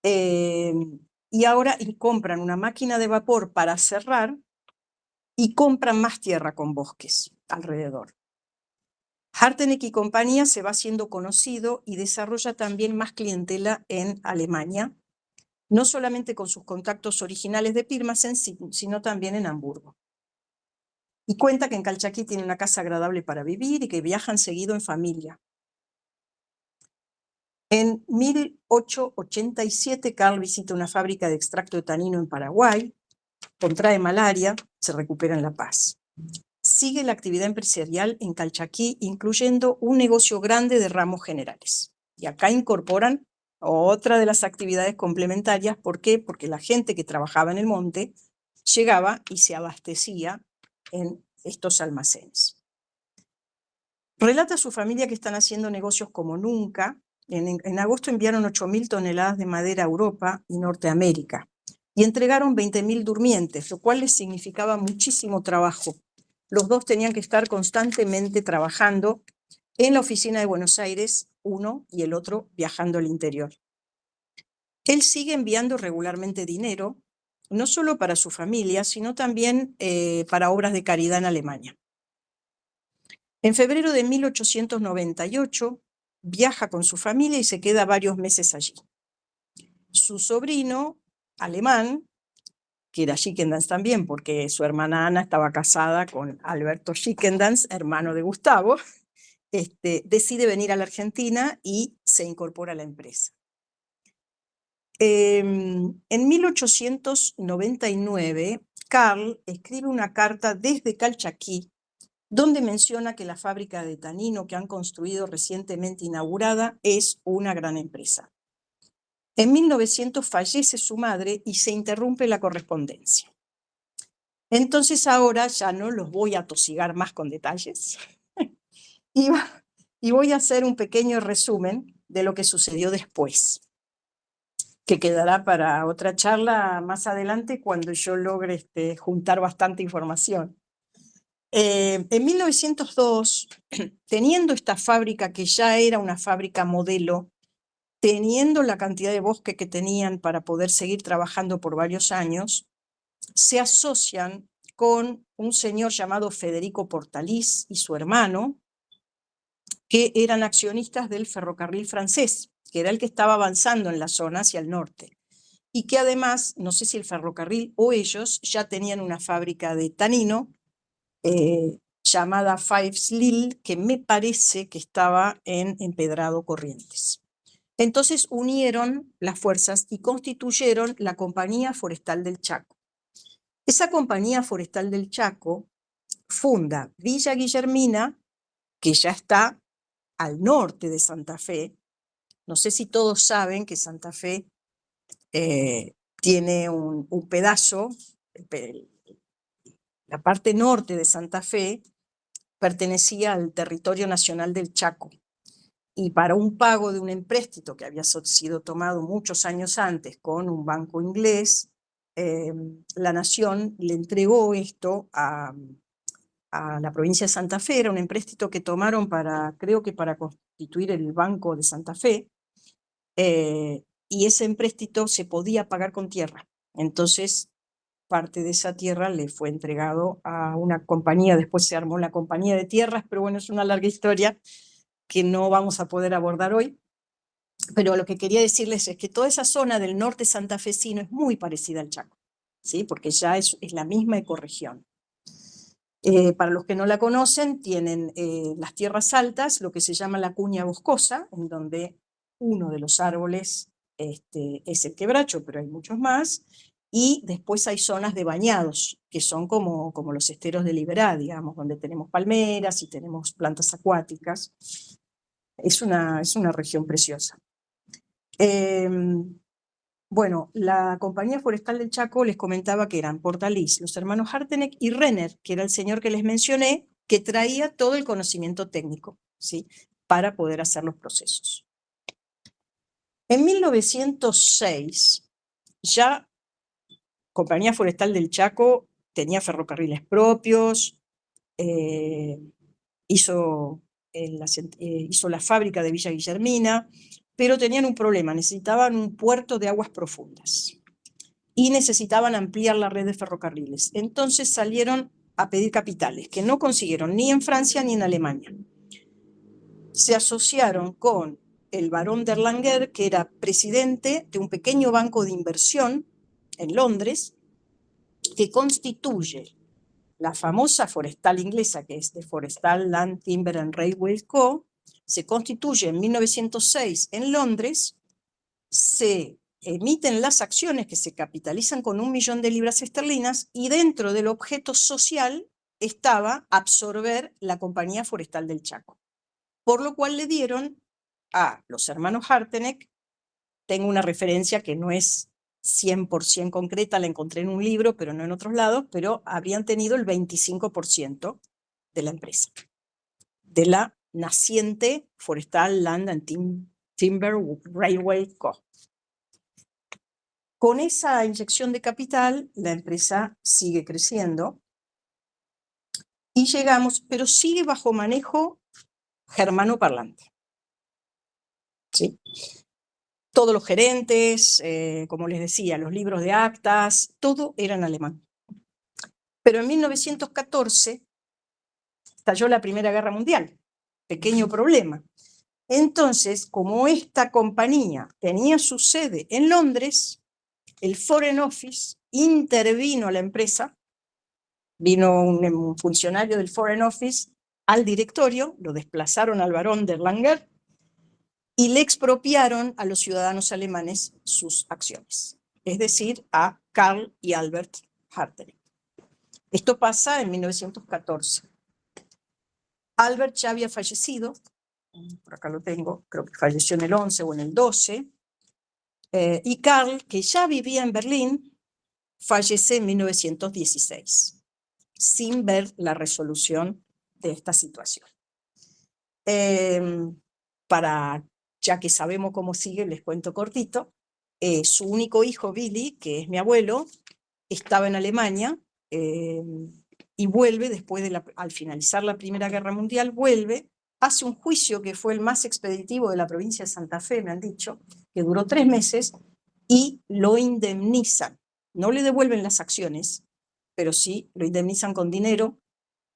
y ahora compran una máquina de vapor para aserrar y compran más tierra con bosques alrededor. Harteneck y compañía se va haciendo conocido y desarrolla también más clientela en Alemania, no solamente con sus contactos originales de Pirmasens, sino también en Hamburgo. Y cuenta que en Calchaquí tiene una casa agradable para vivir y que viajan seguido en familia. En 1887, Carl visita una fábrica de extracto de tanino en Paraguay, contrae malaria, se recupera en La Paz. Sigue la actividad empresarial en Calchaquí, incluyendo un negocio grande de ramos generales. Y acá incorporan otra de las actividades complementarias. ¿Por qué? Porque la gente que trabajaba en el monte llegaba y se abastecía en estos almacenes. Relata a su familia que están haciendo negocios como nunca. En agosto enviaron 8.000 toneladas de madera a Europa y Norteamérica y entregaron 20.000 durmientes, lo cual les significaba muchísimo trabajo. Los dos tenían que estar constantemente trabajando en la oficina de Buenos Aires, uno y el otro viajando al interior. Él sigue enviando regularmente dinero, no solo para su familia, sino también para obras de caridad en Alemania. En febrero de 1898 viaja con su familia y se queda varios meses allí. Su sobrino alemán, que era Schickendans también, porque su hermana Ana estaba casada con Alberto Schickendans, hermano de Gustavo, decide venir a la Argentina y se incorpora a la empresa. En 1899, Carl escribe una carta desde Calchaquí, donde menciona que la fábrica de tanino que han construido recientemente inaugurada es una gran empresa. En 1900 fallece su madre y se interrumpe la correspondencia. Entonces ahora ya no los voy a atosigar más con detalles y voy a hacer un pequeño resumen de lo que sucedió después, que quedará para otra charla más adelante cuando yo logre juntar bastante información. En 1902, teniendo esta fábrica que ya era una fábrica modelo, teniendo la cantidad de bosque que tenían para poder seguir trabajando por varios años, se asocian con un señor llamado Federico Portalís y su hermano, que eran accionistas del ferrocarril francés, que era el que estaba avanzando en la zona hacia el norte, y que además, no sé si el ferrocarril o ellos, ya tenían una fábrica de tanino llamada Fives Lille, que me parece que estaba en Empedrado Corrientes. Entonces unieron las fuerzas y constituyeron la Compañía Forestal del Chaco. Esa Compañía Forestal del Chaco funda Villa Guillermina, que ya está al norte de Santa Fe. No sé si todos saben que Santa Fe tiene un pedazo, la parte norte de Santa Fe pertenecía al territorio nacional del Chaco. Y para un pago de un empréstito que había sido tomado muchos años antes con un banco inglés, la nación le entregó esto a la provincia de Santa Fe. Era un empréstito que tomaron creo que para constituir el Banco de Santa Fe, y ese empréstito se podía pagar con tierra. Entonces, parte de esa tierra le fue entregado a una compañía, después se armó la compañía de tierras, pero bueno, es una larga historia que no vamos a poder abordar hoy. Pero lo que quería decirles es que toda esa zona del norte santafesino es muy parecida al Chaco, ¿sí? Porque ya es la misma ecorregión. Para los que no la conocen, tienen las tierras altas, lo que se llama la cuña boscosa, en donde uno de los árboles es el quebracho, pero hay muchos más, y después hay zonas de bañados, que son como los esteros de Liberá, digamos, donde tenemos palmeras y tenemos plantas acuáticas. Es una región preciosa. Bueno, la Compañía Forestal del Chaco les comentaba que eran Portalís, los hermanos Hartenegg y Renner, que era el señor que les mencioné, que traía todo el conocimiento técnico, ¿sí?, para poder hacer los procesos. En 1906, ya Compañía Forestal del Chaco tenía ferrocarriles propios, hizo la fábrica de Villa Guillermina, pero tenían un problema, necesitaban un puerto de aguas profundas y necesitaban ampliar la red de ferrocarriles. Entonces salieron a pedir capitales, que no consiguieron ni en Francia ni en Alemania. Se asociaron con el barón de Erlanger, que era presidente de un pequeño banco de inversión en Londres, que constituye la famosa forestal inglesa, que es de Forestal Land Timber and Railway Co., se constituye en 1906 en Londres, se emiten las acciones que se capitalizan con 1 millón de libras esterlinas y dentro del objeto social estaba absorber la Compañía Forestal del Chaco. Por lo cual le dieron a los hermanos Hartenegg, tengo una referencia que no es 100% concreta, la encontré en un libro, pero no en otros lados, pero habrían tenido el 25% de la empresa, de la naciente Forestal Land and Timber Railway Co. Con esa inyección de capital, la empresa sigue creciendo y llegamos, pero sigue bajo manejo germano-parlante. ¿Sí? Todos los gerentes, como les decía, los libros de actas, todo era en alemán. Pero en 1914 estalló la Primera Guerra Mundial, pequeño problema. Entonces, como esta compañía tenía su sede en Londres, el Foreign Office intervino a la empresa, vino un funcionario del Foreign Office al directorio, lo desplazaron al barón de Erlanger y le expropiaron a los ciudadanos alemanes sus acciones, es decir, a Karl y Albert Hartenegg. Esto pasa en 1914. Albert ya había fallecido, por acá lo tengo, creo que falleció en el 11 o en el 12, y Karl, que ya vivía en Berlín, fallece en 1916, sin ver la resolución de esta situación. Ya que sabemos cómo sigue, les cuento cortito. Su único hijo, Billy, que es mi abuelo, estaba en Alemania y vuelve después al finalizar la Primera Guerra Mundial, vuelve, hace un juicio que fue el más expeditivo de la provincia de Santa Fe, me han dicho, que duró 3 meses, y lo indemnizan. No le devuelven las acciones, pero sí lo indemnizan con dinero.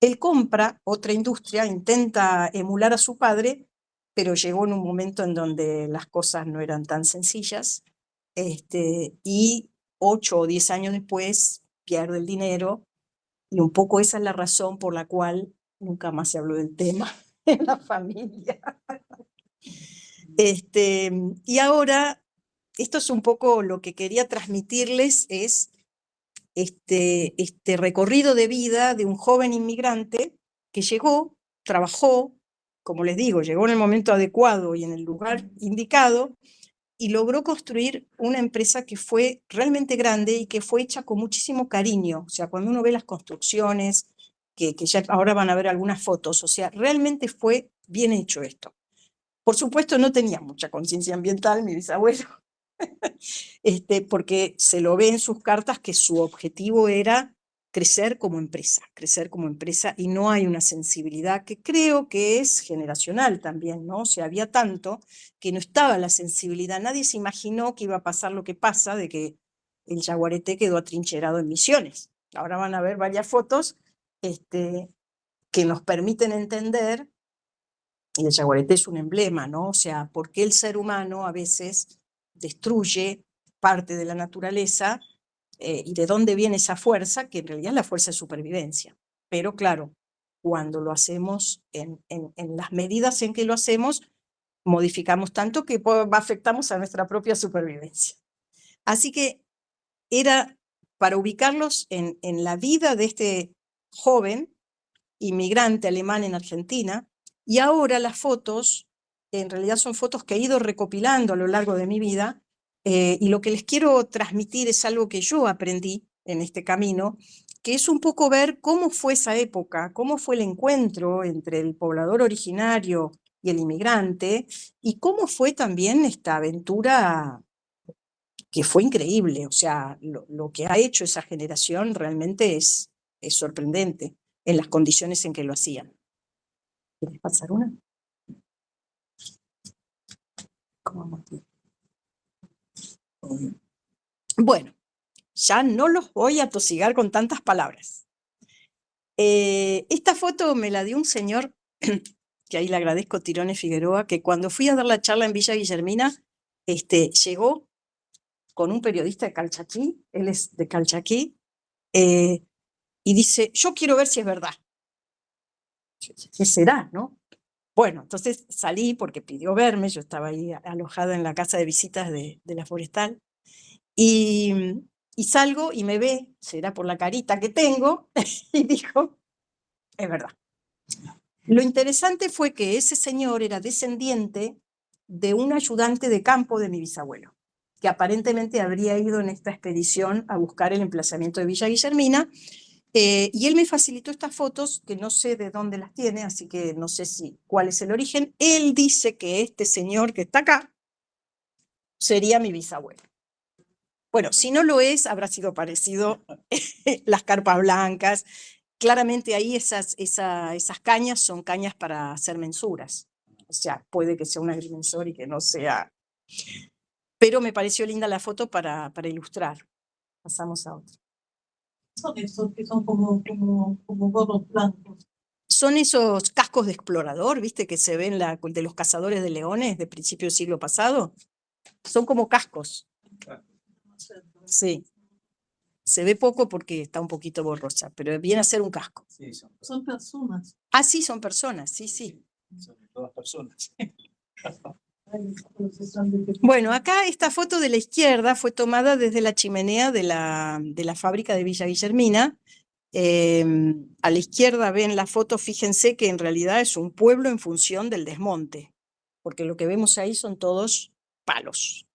Él compra otra industria, intenta emular a su padre, pero llegó en un momento en donde las cosas no eran tan sencillas, y 8 o 10 años después pierde el dinero, y un poco esa es la razón por la cual nunca más se habló del tema en la familia. Y ahora, esto es un poco lo que quería transmitirles, es este recorrido de vida de un joven inmigrante que llegó, trabajó, como les digo, llegó en el momento adecuado y en el lugar indicado, y logró construir una empresa que fue realmente grande y que fue hecha con muchísimo cariño. O sea, cuando uno ve las construcciones, que ya ahora van a ver algunas fotos, o sea, realmente fue bien hecho esto. Por supuesto, no tenía mucha conciencia ambiental mi bisabuelo, porque se lo ve en sus cartas que su objetivo era crecer como empresa, y no hay una sensibilidad que creo que es generacional también, ¿no? O sea, había tanto que no estaba la sensibilidad, nadie se imaginó que iba a pasar lo que pasa, de que el Yaguareté quedó atrincherado en Misiones. Ahora van a ver varias fotos que nos permiten entender, y el Yaguareté es un emblema, ¿no? O sea, por qué el ser humano a veces destruye parte de la naturaleza, y de dónde viene esa fuerza, que en realidad es la fuerza de supervivencia. Pero claro, cuando lo hacemos en las medidas en que lo hacemos, modificamos tanto que afectamos a nuestra propia supervivencia. Así que era para ubicarlos en la vida de este joven inmigrante alemán en Argentina, y ahora las fotos, en realidad son fotos que he ido recopilando a lo largo de mi vida, y lo que les quiero transmitir es algo que yo aprendí en este camino, que es un poco ver cómo fue esa época, cómo fue el encuentro entre el poblador originario y el inmigrante, y cómo fue también esta aventura que fue increíble. O sea, lo que ha hecho esa generación realmente es sorprendente en las condiciones en que lo hacían. ¿Quieres pasar una? Bueno, ya no los voy a tosigar con tantas palabras. Esta foto me la dio un señor, que ahí le agradezco, Tirone Figueroa, que cuando fui a dar la charla en Villa Guillermina, llegó con un periodista de Calchaquí, él es de Calchaquí, y dice, yo quiero ver si es verdad. ¿Qué será, no? Bueno, entonces salí porque pidió verme, yo estaba ahí alojada en la casa de visitas de la Forestal, y salgo y me ve, será por la carita que tengo, y dijo, es verdad. Lo interesante fue que ese señor era descendiente de un ayudante de campo de mi bisabuelo, que aparentemente habría ido en esta expedición a buscar el emplazamiento de Villa Guillermina, y él me facilitó estas fotos, que no sé de dónde las tiene, así que no sé cuál es el origen. Él dice que este señor que está acá sería mi bisabuelo. Bueno, si no lo es, habrá sido parecido. Las carpas blancas, claramente ahí esas cañas son cañas para hacer mensuras. O sea, puede que sea un agrimensor y que no sea. Pero me pareció linda la foto para ilustrar. Pasamos a otra. Son esos que son como gorros blancos. Son esos cascos de explorador, ¿viste? Que se ven de los cazadores de leones de principio del siglo pasado. Son como cascos. Sí. Se ve poco porque está un poquito borrosa, pero viene a ser un casco. Sí, son personas. Ah, sí, son personas, sí, sí. Son todas personas. Bueno, acá esta foto de la izquierda fue tomada desde la chimenea de la fábrica de Villa Guillermina. A la izquierda ven la foto, fíjense que en realidad es un pueblo en función del desmonte, porque lo que vemos ahí son todos palos.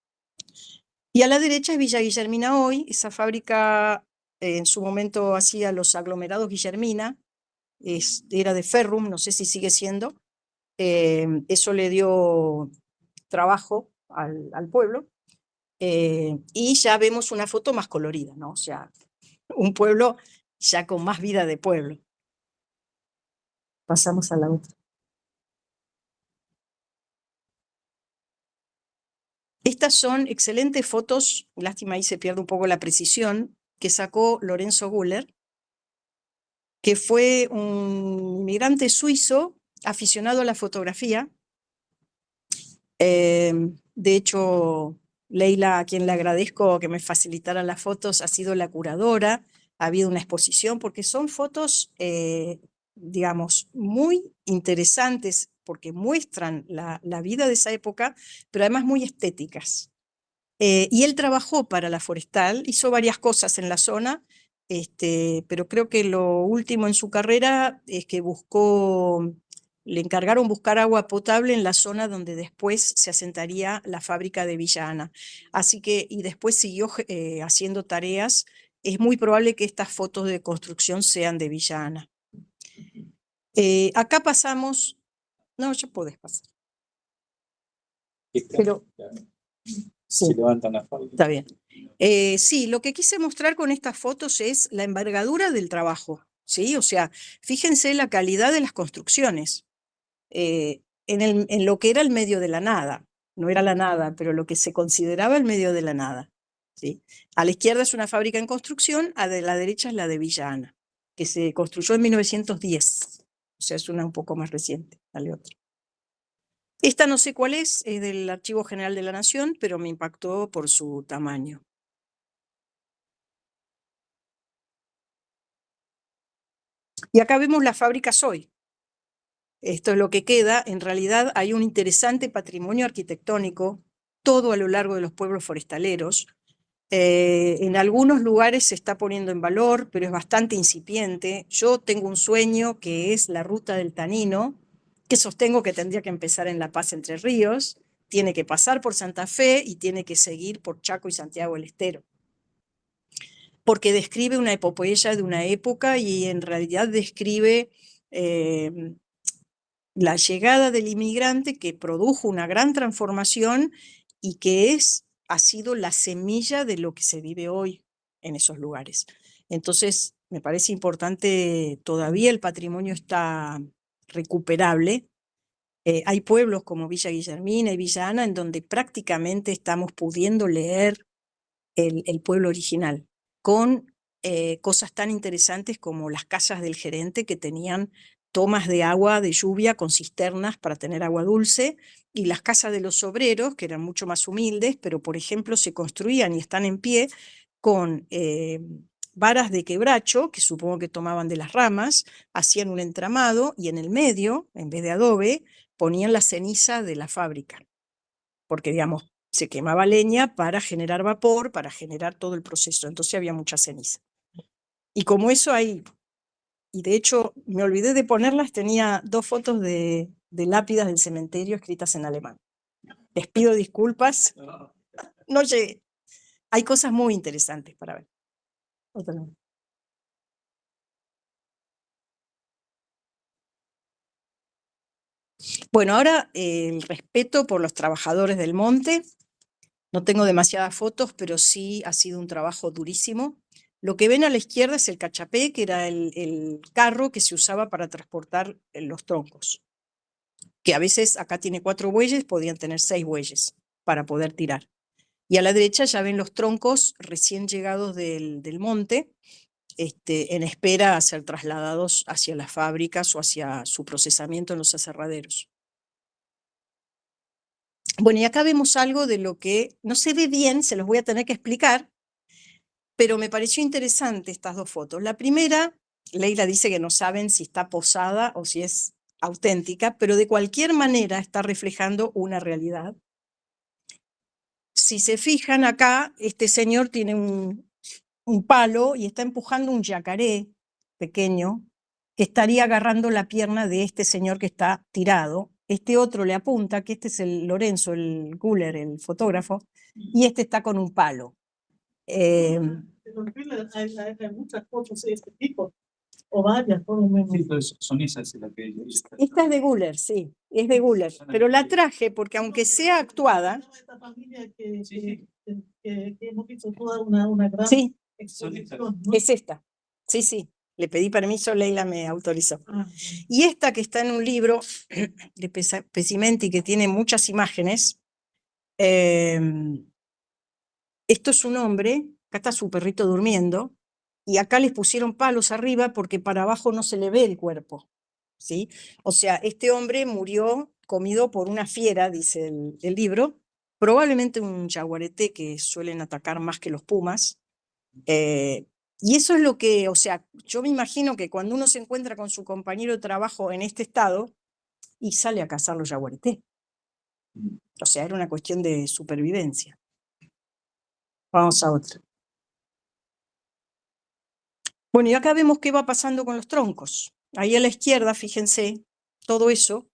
Y a la derecha es Villa Guillermina hoy, esa fábrica en su momento hacía los aglomerados Guillermina, era de Ferrum, no sé si sigue siendo. Eso le dio trabajo al pueblo, y ya vemos una foto más colorida, ¿no? O sea, un pueblo ya con más vida de pueblo. Pasamos a la otra. Estas son excelentes fotos, lástima ahí se pierde un poco la precisión, que sacó Lorenzo Guller, que fue un inmigrante suizo aficionado a la fotografía. De hecho, Leila, a quien le agradezco que me facilitara las fotos, ha sido la curadora. Ha habido una exposición porque son fotos, digamos, muy interesantes porque muestran la vida de esa época, pero además muy estéticas. Y él trabajó para la Forestal, hizo varias cosas en la zona, pero creo que lo último en su carrera es que le encargaron buscar agua potable en la zona donde después se asentaría la fábrica de Villa Ana. Así que, y después siguió haciendo tareas. Es muy probable que estas fotos de construcción sean de Villa Ana. Acá pasamos, no, ya podés pasar. Pero, sí. Se levantan las fábricas. Está bien. Sí, lo que quise mostrar con estas fotos es la envergadura del trabajo, ¿sí? O sea, fíjense la calidad de las construcciones. En lo que era el medio de la nada, no era la nada, pero lo que se consideraba el medio de la nada, ¿sí? A la izquierda es una fábrica en construcción, a la derecha es la de Villa Ana, que se construyó en 1910, o sea, es una un poco más reciente. Dale otra. Esta no sé cuál es del Archivo General de la Nación, pero me impactó por su tamaño. Y acá vemos las fábricas hoy. Esto es lo que queda. En realidad hay un interesante patrimonio arquitectónico todo a lo largo de los pueblos forestaleros. En algunos lugares se está poniendo en valor, pero es bastante incipiente. Yo tengo un sueño que es la ruta del Tanino, que sostengo que tendría que empezar en La Paz, Entre Ríos, tiene que pasar por Santa Fe y tiene que seguir por Chaco y Santiago del Estero. Porque describe una epopeya de una época y en realidad describe la llegada del inmigrante que produjo una gran transformación y que ha sido la semilla de lo que se vive hoy en esos lugares. Entonces, me parece importante, todavía el patrimonio está recuperable. Hay pueblos como Villa Guillermina y Villa Ana en donde prácticamente estamos pudiendo leer el pueblo original, con cosas tan interesantes como las casas del gerente que tenían tomas de agua de lluvia con cisternas para tener agua dulce, y las casas de los obreros, que eran mucho más humildes, pero por ejemplo se construían y están en pie con varas de quebracho, que supongo que tomaban de las ramas, hacían un entramado y en el medio, en vez de adobe, ponían la ceniza de la fábrica, porque digamos, se quemaba leña para generar vapor, para generar todo el proceso, entonces había mucha ceniza. Y como eso hay, y de hecho me olvidé de ponerlas, tenía 2 fotos de lápidas del cementerio escritas en alemán. Les pido disculpas, no llegué. Hay cosas muy interesantes para ver. Bueno, ahora el respeto por los trabajadores del monte. No tengo demasiadas fotos, pero sí ha sido un trabajo durísimo. Lo que ven a la izquierda es el cachapé, que era el carro que se usaba para transportar los troncos, que a veces acá tiene 4 bueyes, podían tener 6 bueyes para poder tirar. Y a la derecha ya ven los troncos recién llegados del monte, en espera a ser trasladados hacia las fábricas o hacia su procesamiento en los aserraderos. Bueno, y acá vemos algo de lo que no se ve bien, se los voy a tener que explicar, pero me pareció interesante estas 2 fotos. La primera, Leila dice que no saben si está posada o si es auténtica, pero de cualquier manera está reflejando una realidad. Si se fijan acá, este señor tiene un palo y está empujando un yacaré pequeño que estaría agarrando la pierna de este señor que está tirado. Este otro le apunta, que este es el Lorenzo, el Guller, el fotógrafo, y este está con un palo. En los thrillers hay muchas fotos de este tipo, o varias, por lo menos. Sí, pues son esas las que Esta es de Guller, sí, es de Guller, pero la traje porque aunque sea actuada, Esta familia que hemos visto toda una gran sí, exposición, ¿no? es esta. Sí, sí, le pedí permiso, Leila me autorizó. Ah, Y esta que está en un libro de Pesimenti que tiene muchas imágenes, esto es un hombre, acá está su perrito durmiendo, y acá les pusieron palos arriba porque para abajo no se le ve el cuerpo, ¿sí? O sea, este hombre murió comido por una fiera, dice el libro, probablemente un yaguareté que suelen atacar más que los pumas, y eso es lo que, o sea, yo me imagino que cuando uno se encuentra con su compañero de trabajo en este estado, y sale a cazar los yaguareté. O sea, era una cuestión de supervivencia. Vamos a otra. Bueno, y acá vemos qué va pasando con los troncos. Ahí a la izquierda, fíjense, todo eso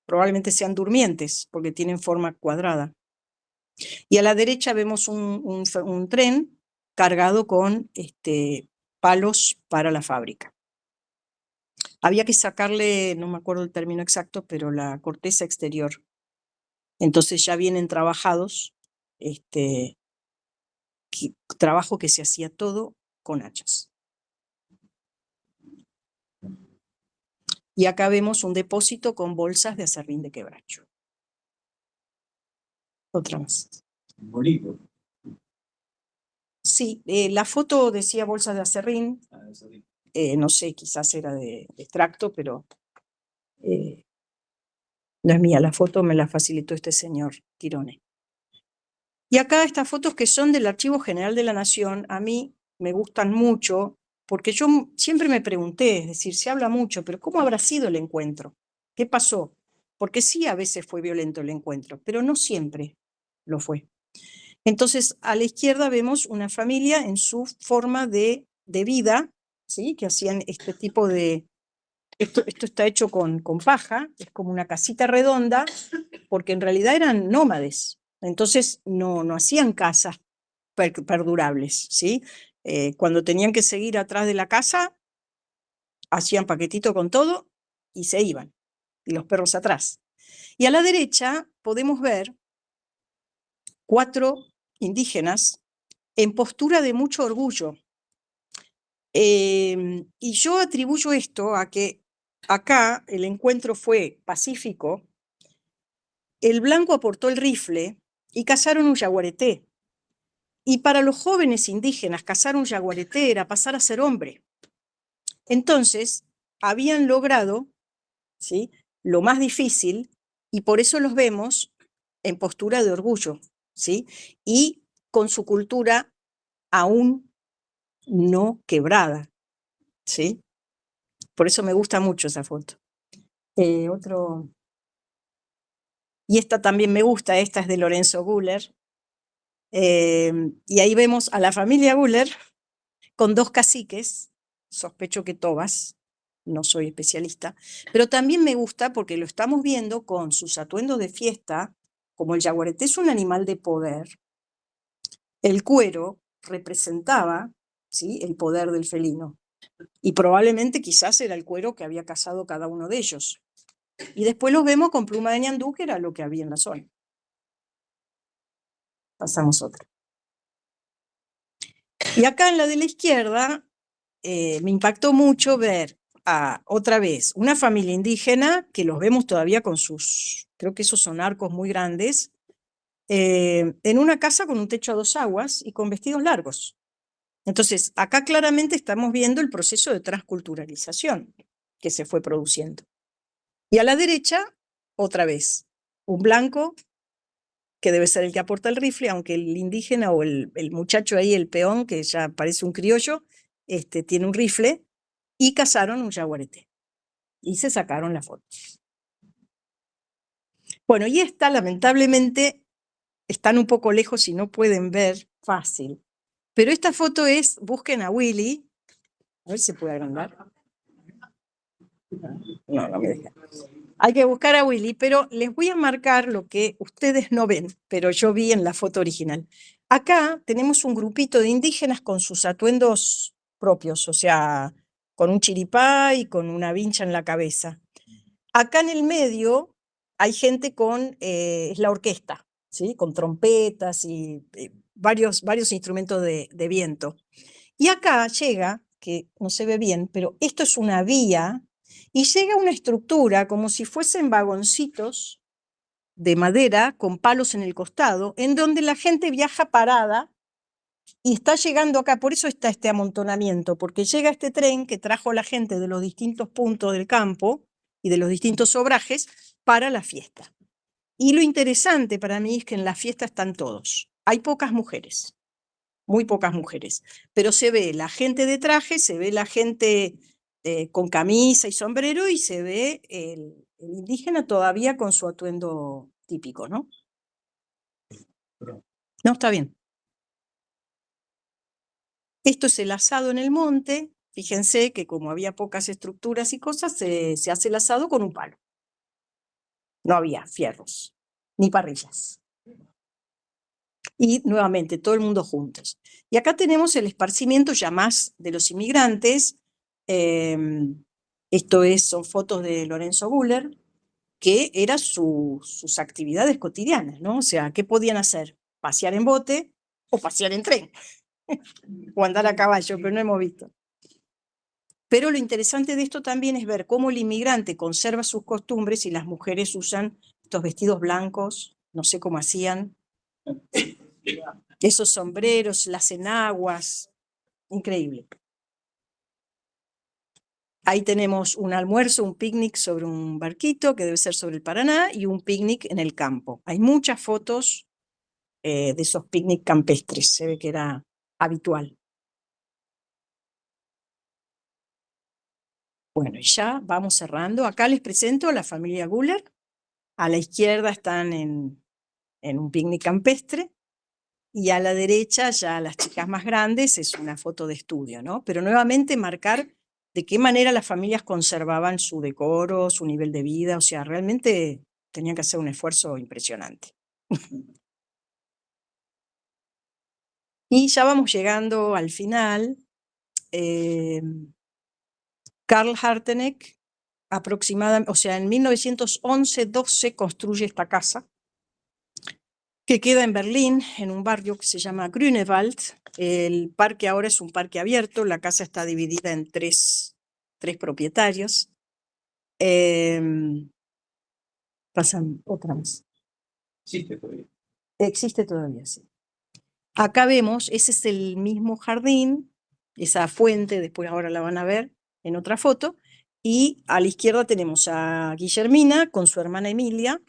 probablemente sean durmientes, porque tienen forma cuadrada. Y a la derecha vemos un tren cargado con palos para la fábrica. Había que sacarle, no me acuerdo el término exacto, pero la corteza exterior. Entonces ya vienen trabajados, trabajo que se hacía todo con hachas. Y acá vemos un depósito con bolsas de aserrín de quebracho. Otra más. bonito. Sí, la foto decía bolsas de aserrín, no sé, quizás era de extracto, pero no es mía, la foto me la facilitó este señor Tirone. Y acá estas fotos que son del Archivo General de la Nación, a mí me gustan mucho, porque yo siempre me pregunté, es decir, se habla mucho, pero ¿cómo habrá sido el encuentro? ¿Qué pasó? Porque sí, a veces fue violento el encuentro, pero no siempre lo fue. Entonces, a la izquierda vemos una familia en su forma de vida, ¿sí? Que hacían este tipo de... Esto está hecho con paja, es como una casita redonda, porque en realidad eran nómades. Entonces, no hacían casas perdurables, ¿sí? Cuando tenían que seguir atrás de la casa, hacían paquetito con todo y se iban, y los perros atrás. Y a la derecha podemos ver 4 indígenas en postura de mucho orgullo. Y yo atribuyo esto a que acá el encuentro fue pacífico, el blanco aportó el rifle y cazaron un yaguareté. Y para los jóvenes indígenas cazar un yaguareté era pasar a ser hombre. Entonces, habían logrado, ¿sí?, lo más difícil, y por eso los vemos en postura de orgullo, ¿sí?, y con su cultura aún no quebrada, ¿sí? Por eso me gusta mucho esa foto. Y esta también me gusta, esta es de Lorenzo Güler. Y ahí vemos a la familia Güler con 2 caciques, sospecho que tobas, no soy especialista, pero también me gusta porque lo estamos viendo con sus atuendos de fiesta, como el yaguareté es un animal de poder, el cuero representaba, ¿sí?, el poder del felino, y probablemente quizás era el cuero que había cazado cada uno de ellos. Y después los vemos con pluma de ñandú, que era lo que había en la zona. Pasamos otra. Y acá en la de la izquierda, me impactó mucho ver otra vez una familia indígena, que los vemos todavía con sus, creo que esos son arcos muy grandes, en una casa con un techo a 2 aguas y con vestidos largos. Entonces, acá claramente estamos viendo el proceso de transculturalización que se fue produciendo. Y a la derecha, otra vez, un blanco, que debe ser el que aporta el rifle, aunque el indígena o el muchacho ahí, el peón, que ya parece un criollo, tiene un rifle, y cazaron un yaguareté. Y se sacaron la foto. Bueno, y esta, lamentablemente, están un poco lejos y no pueden ver fácil. Pero esta foto es, busquen a Willy, a ver si se puede agrandar. No me deja. Hay que buscar a Willy, pero les voy a marcar lo que ustedes no ven, pero yo vi en la foto original. Acá tenemos un grupito de indígenas con sus atuendos propios, o sea, con un chiripá y con una vincha en la cabeza. Acá en el medio hay gente con, es la orquesta, ¿sí?, con trompetas y varios instrumentos de viento. Y acá llega, que no se ve bien, pero esto es una vía, y llega una estructura como si fuesen vagoncitos de madera con palos en el costado, en donde la gente viaja parada y está llegando acá. Por eso está este amontonamiento, porque llega este tren que trajo a la gente de los distintos puntos del campo y de los distintos obrajes para la fiesta. Y lo interesante para mí es que en la fiesta están todos. Hay pocas mujeres, muy pocas mujeres, pero se ve la gente de traje, se ve la gente con camisa y sombrero, y se ve el indígena todavía con su atuendo típico, ¿no? No, está bien. Esto es el asado en el monte. Fíjense que como había pocas estructuras y cosas, se hace el asado con un palo. No había fierros, ni parrillas. Y nuevamente, todo el mundo juntos. Y acá tenemos el esparcimiento ya más de los inmigrantes. Son fotos de Lorenzo Güler, que eran sus actividades cotidianas, ¿no? O sea, ¿qué podían hacer? Pasear en bote o pasear en tren, o andar a caballo, pero no hemos visto. Pero lo interesante de esto también es ver cómo el inmigrante conserva sus costumbres y las mujeres usan estos vestidos blancos, no sé cómo hacían, esos sombreros, las enaguas, increíble. Ahí tenemos un almuerzo, un picnic sobre un barquito, que debe ser sobre el Paraná, y un picnic en el campo. Hay muchas fotos de esos picnic campestres, se ve que era habitual. Bueno, y ya vamos cerrando. Acá les presento a la familia Güler. A la izquierda están en un picnic campestre, y a la derecha, ya las chicas más grandes, es una foto de estudio, ¿no? Pero nuevamente marcar de qué manera las familias conservaban su decoro, su nivel de vida, o sea, realmente tenían que hacer un esfuerzo impresionante. Y ya vamos llegando al final. Karl Harteneck, aproximadamente, o sea, en 1911-12 construye esta casa, que queda en Berlín, en un barrio que se llama Grünewald. El parque ahora es un parque abierto, la casa está dividida en tres propietarios. Pasan otra vez. Existe todavía. Existe todavía, sí. Acá vemos, ese es el mismo jardín, esa fuente, después ahora la van a ver en otra foto, y a la izquierda tenemos a Guillermina con su hermana Emilia,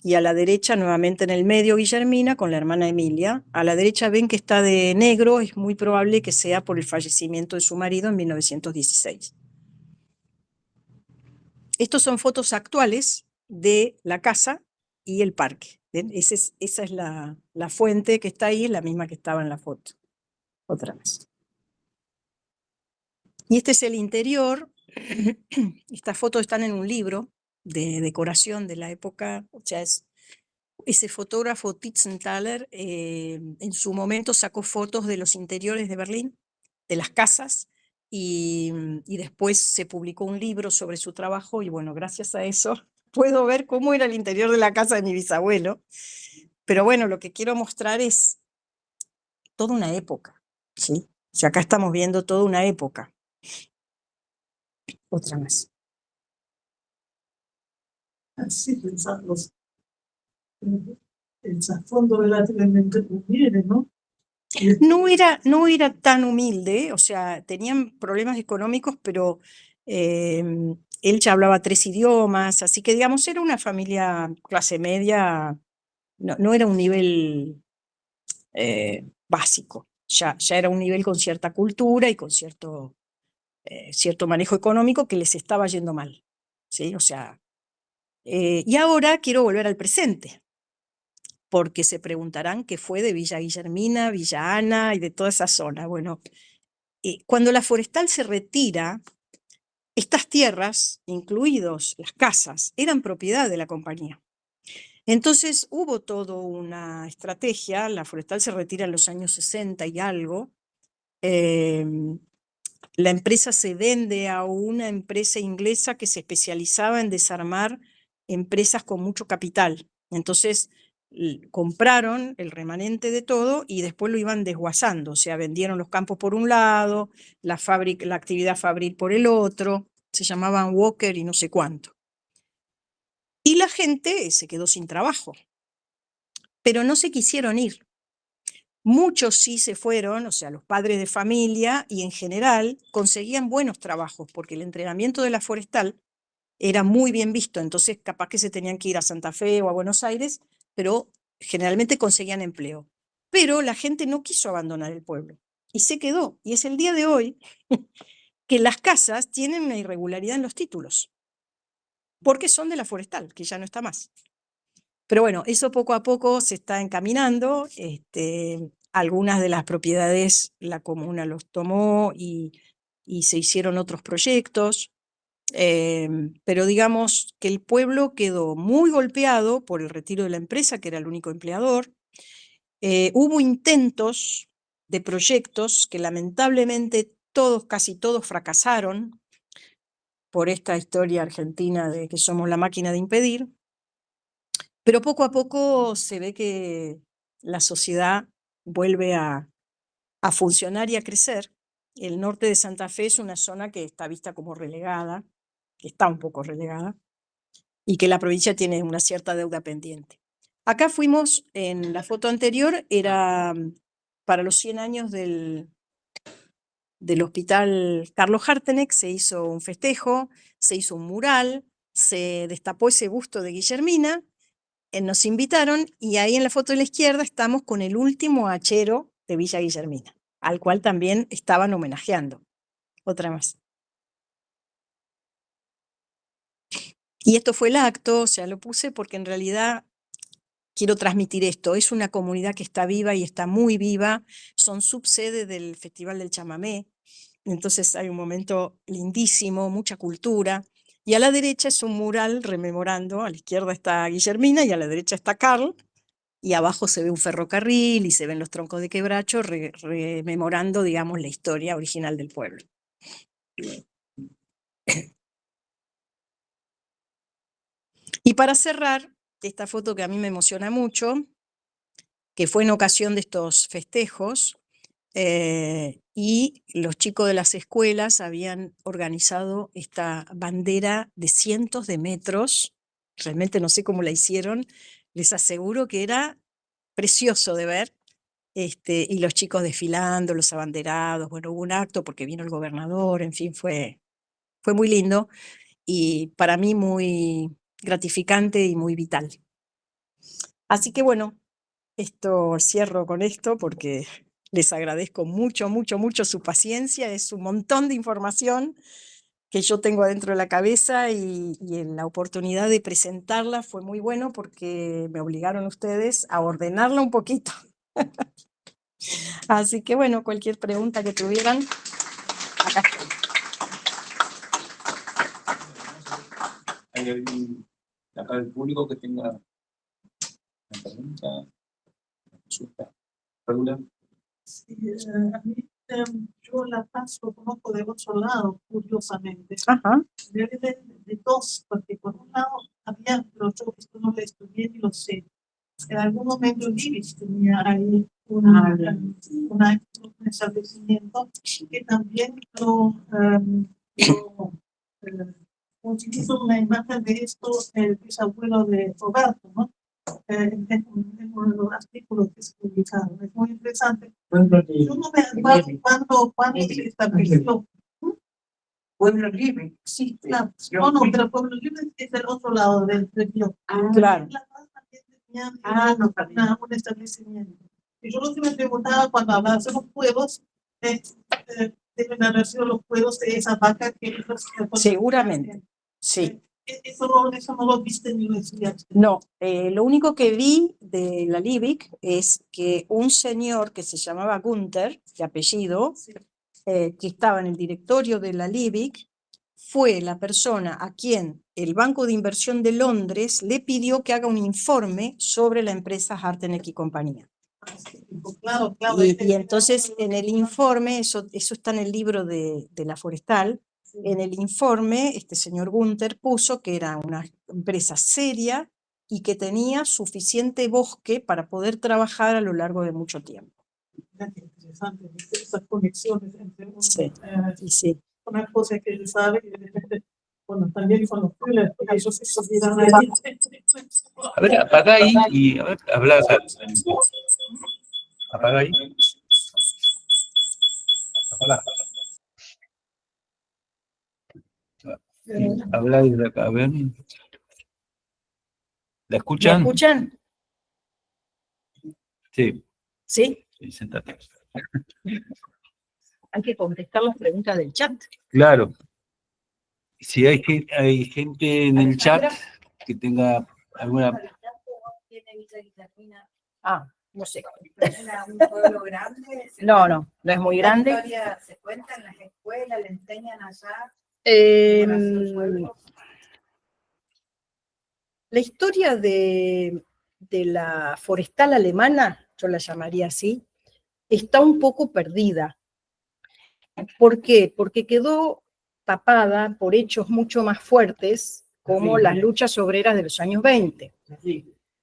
y a la derecha, nuevamente en el medio, Guillermina con la hermana Emilia. A la derecha ven que está de negro, es muy probable que sea por el fallecimiento de su marido en 1916. Estos son fotos actuales de la casa y el parque. ¿Ven? Esa es la fuente que está ahí, es la misma que estaba en la foto. Otra vez. Y este es el interior. Estas fotos están en un libro de decoración de la época, o sea, ese fotógrafo Titzenthaler en su momento sacó fotos de los interiores de Berlín, de las casas, y después se publicó un libro sobre su trabajo, y bueno, gracias a eso puedo ver cómo era el interior de la casa de mi bisabuelo. Pero bueno, lo que quiero mostrar es toda una época, ¿sí? O sea, acá estamos viendo toda una época. Otra más. Así pensamos. El trasfondo relativamente humilde, ¿no? No era tan humilde, o sea, tenían problemas económicos, pero él ya hablaba 3 idiomas, así que digamos, era una familia clase media, no era un nivel básico, ya era un nivel con cierta cultura y con cierto manejo económico que les estaba yendo mal, ¿sí? O sea, y ahora quiero volver al presente, porque se preguntarán qué fue de Villa Guillermina, Villa Ana y de toda esa zona. Bueno, cuando la forestal se retira, estas tierras, incluidos las casas, eran propiedad de la compañía. Entonces hubo toda una estrategia, la forestal se retira en los años 60 y algo, la empresa se vende a una empresa inglesa que se especializaba en desarmar empresas con mucho capital. Entonces compraron el remanente de todo y después lo iban desguazando, o sea, vendieron los campos por un lado, la actividad fabril por el otro, se llamaban Walker y no sé cuánto. Y la gente se quedó sin trabajo, pero no se quisieron ir. Muchos sí se fueron, o sea, los padres de familia, y en general conseguían buenos trabajos, porque el entrenamiento de la forestal era muy bien visto, entonces capaz que se tenían que ir a Santa Fe o a Buenos Aires, pero generalmente conseguían empleo. Pero la gente no quiso abandonar el pueblo y se quedó. Y es el día de hoy que las casas tienen una irregularidad en los títulos, porque son de la forestal, que ya no está más. Pero bueno, eso poco a poco se está encaminando. Algunas de las propiedades la comuna los tomó y se hicieron otros proyectos. Pero digamos que el pueblo quedó muy golpeado por el retiro de la empresa, que era el único empleador. Hubo intentos de proyectos que lamentablemente casi todos fracasaron por esta historia argentina de que somos la máquina de impedir. Pero poco a poco se ve que la sociedad vuelve a funcionar y a crecer. El norte de Santa Fe es una zona que está vista como relegada, que está un poco relegada, y que la provincia tiene una cierta deuda pendiente. Acá fuimos, en la foto anterior, era para los 100 años del hospital Carlos Harteneck, se hizo un festejo, se hizo un mural, se destapó ese busto de Guillermina, nos invitaron, y ahí en la foto de la izquierda estamos con el último hachero de Villa Guillermina, al cual también estaban homenajeando. Otra más. Y esto fue el acto, o sea, lo puse porque en realidad quiero transmitir esto. Es una comunidad que está viva y está muy viva. Son subsede del Festival del Chamamé. Entonces hay un momento lindísimo, mucha cultura. Y a la derecha es un mural rememorando, a la izquierda está Guillermina y a la derecha está Carl, y abajo se ve un ferrocarril y se ven los troncos de quebracho rememorando, digamos, la historia original del pueblo. Y para cerrar, esta foto que a mí me emociona mucho, que fue en ocasión de estos festejos, y los chicos de las escuelas habían organizado esta bandera de cientos de metros. Realmente no sé cómo la hicieron, les aseguro que era precioso de ver, y los chicos desfilando, los abanderados. Bueno, hubo un acto porque vino el gobernador, en fin, fue muy lindo y para mí muy gratificante y muy vital. Así que bueno, cierro con esto porque les agradezco mucho, mucho, mucho su paciencia. Es un montón de información que yo tengo adentro de la cabeza y en la oportunidad de presentarla fue muy bueno porque me obligaron ustedes a ordenarla un poquito. Así que bueno, cualquier pregunta que tuvieran, acá estoy. ¿Hay alguien de acá del público que tenga una pregunta, una consulta? ¿Regula? Sí, a mí, yo la paz lo conozco de otro lado, curiosamente. Ajá. De dos, porque por un lado había, pero yo esto no lo estudié ni lo sé. En algún momento Libis tenía ahí un establecimiento que también utilizó una imagen de esto el bisabuelo de Roberto, ¿no? En uno de los artículos que se publicaron. Es muy interesante. Yo no me acuerdo cuándo se estableció. Pueblo Libre. Sí, claro. No, no, pero Pueblo Libre es del otro lado del río. Claro. La Paz también tenía un establecimiento. Y yo lo que me preguntaba cuando hablaba de los pueblos, deben haber sido los pueblos de esa vaca que Seguramente, sí. Eso no lo viste ni lo estudiaste. No, lo único que vi de la Liebig es que un señor que se llamaba Gunther, de apellido, Sí. Que estaba en el directorio de la Liebig, fue la persona a quien el Banco de Inversión de Londres le pidió que haga un informe sobre la empresa Harteneck y compañía. Claro, Y entonces en el informe, eso está en el libro de la Forestal, en el informe este señor Gunther puso que era una empresa seria y que tenía suficiente bosque para poder trabajar a lo largo de mucho tiempo. Interesante, esas conexiones entre Sí, sí. una cosa que él sabe y de repente, bueno, también con los thrillers, ellos se olvidan ahí. A ver, apaga ahí y a ver, habla acá. Apaga ahí. Apaga. Habla desde acá, a ver. ¿La ¿Me escuchan? escuchan? Sí, Sí. sí, sentate. Hay que contestar las preguntas del chat. Claro. Si hay gente en el chat que tenga alguna... No sé. ¿Un pueblo grande? No es muy grande. ¿La historia se cuenta en las escuelas? ¿Le enseñan allá? La historia de la forestal alemana, yo la llamaría así, está un poco perdida. ¿Por qué? Porque quedó tapada por hechos mucho más fuertes, como las luchas obreras de los años 20.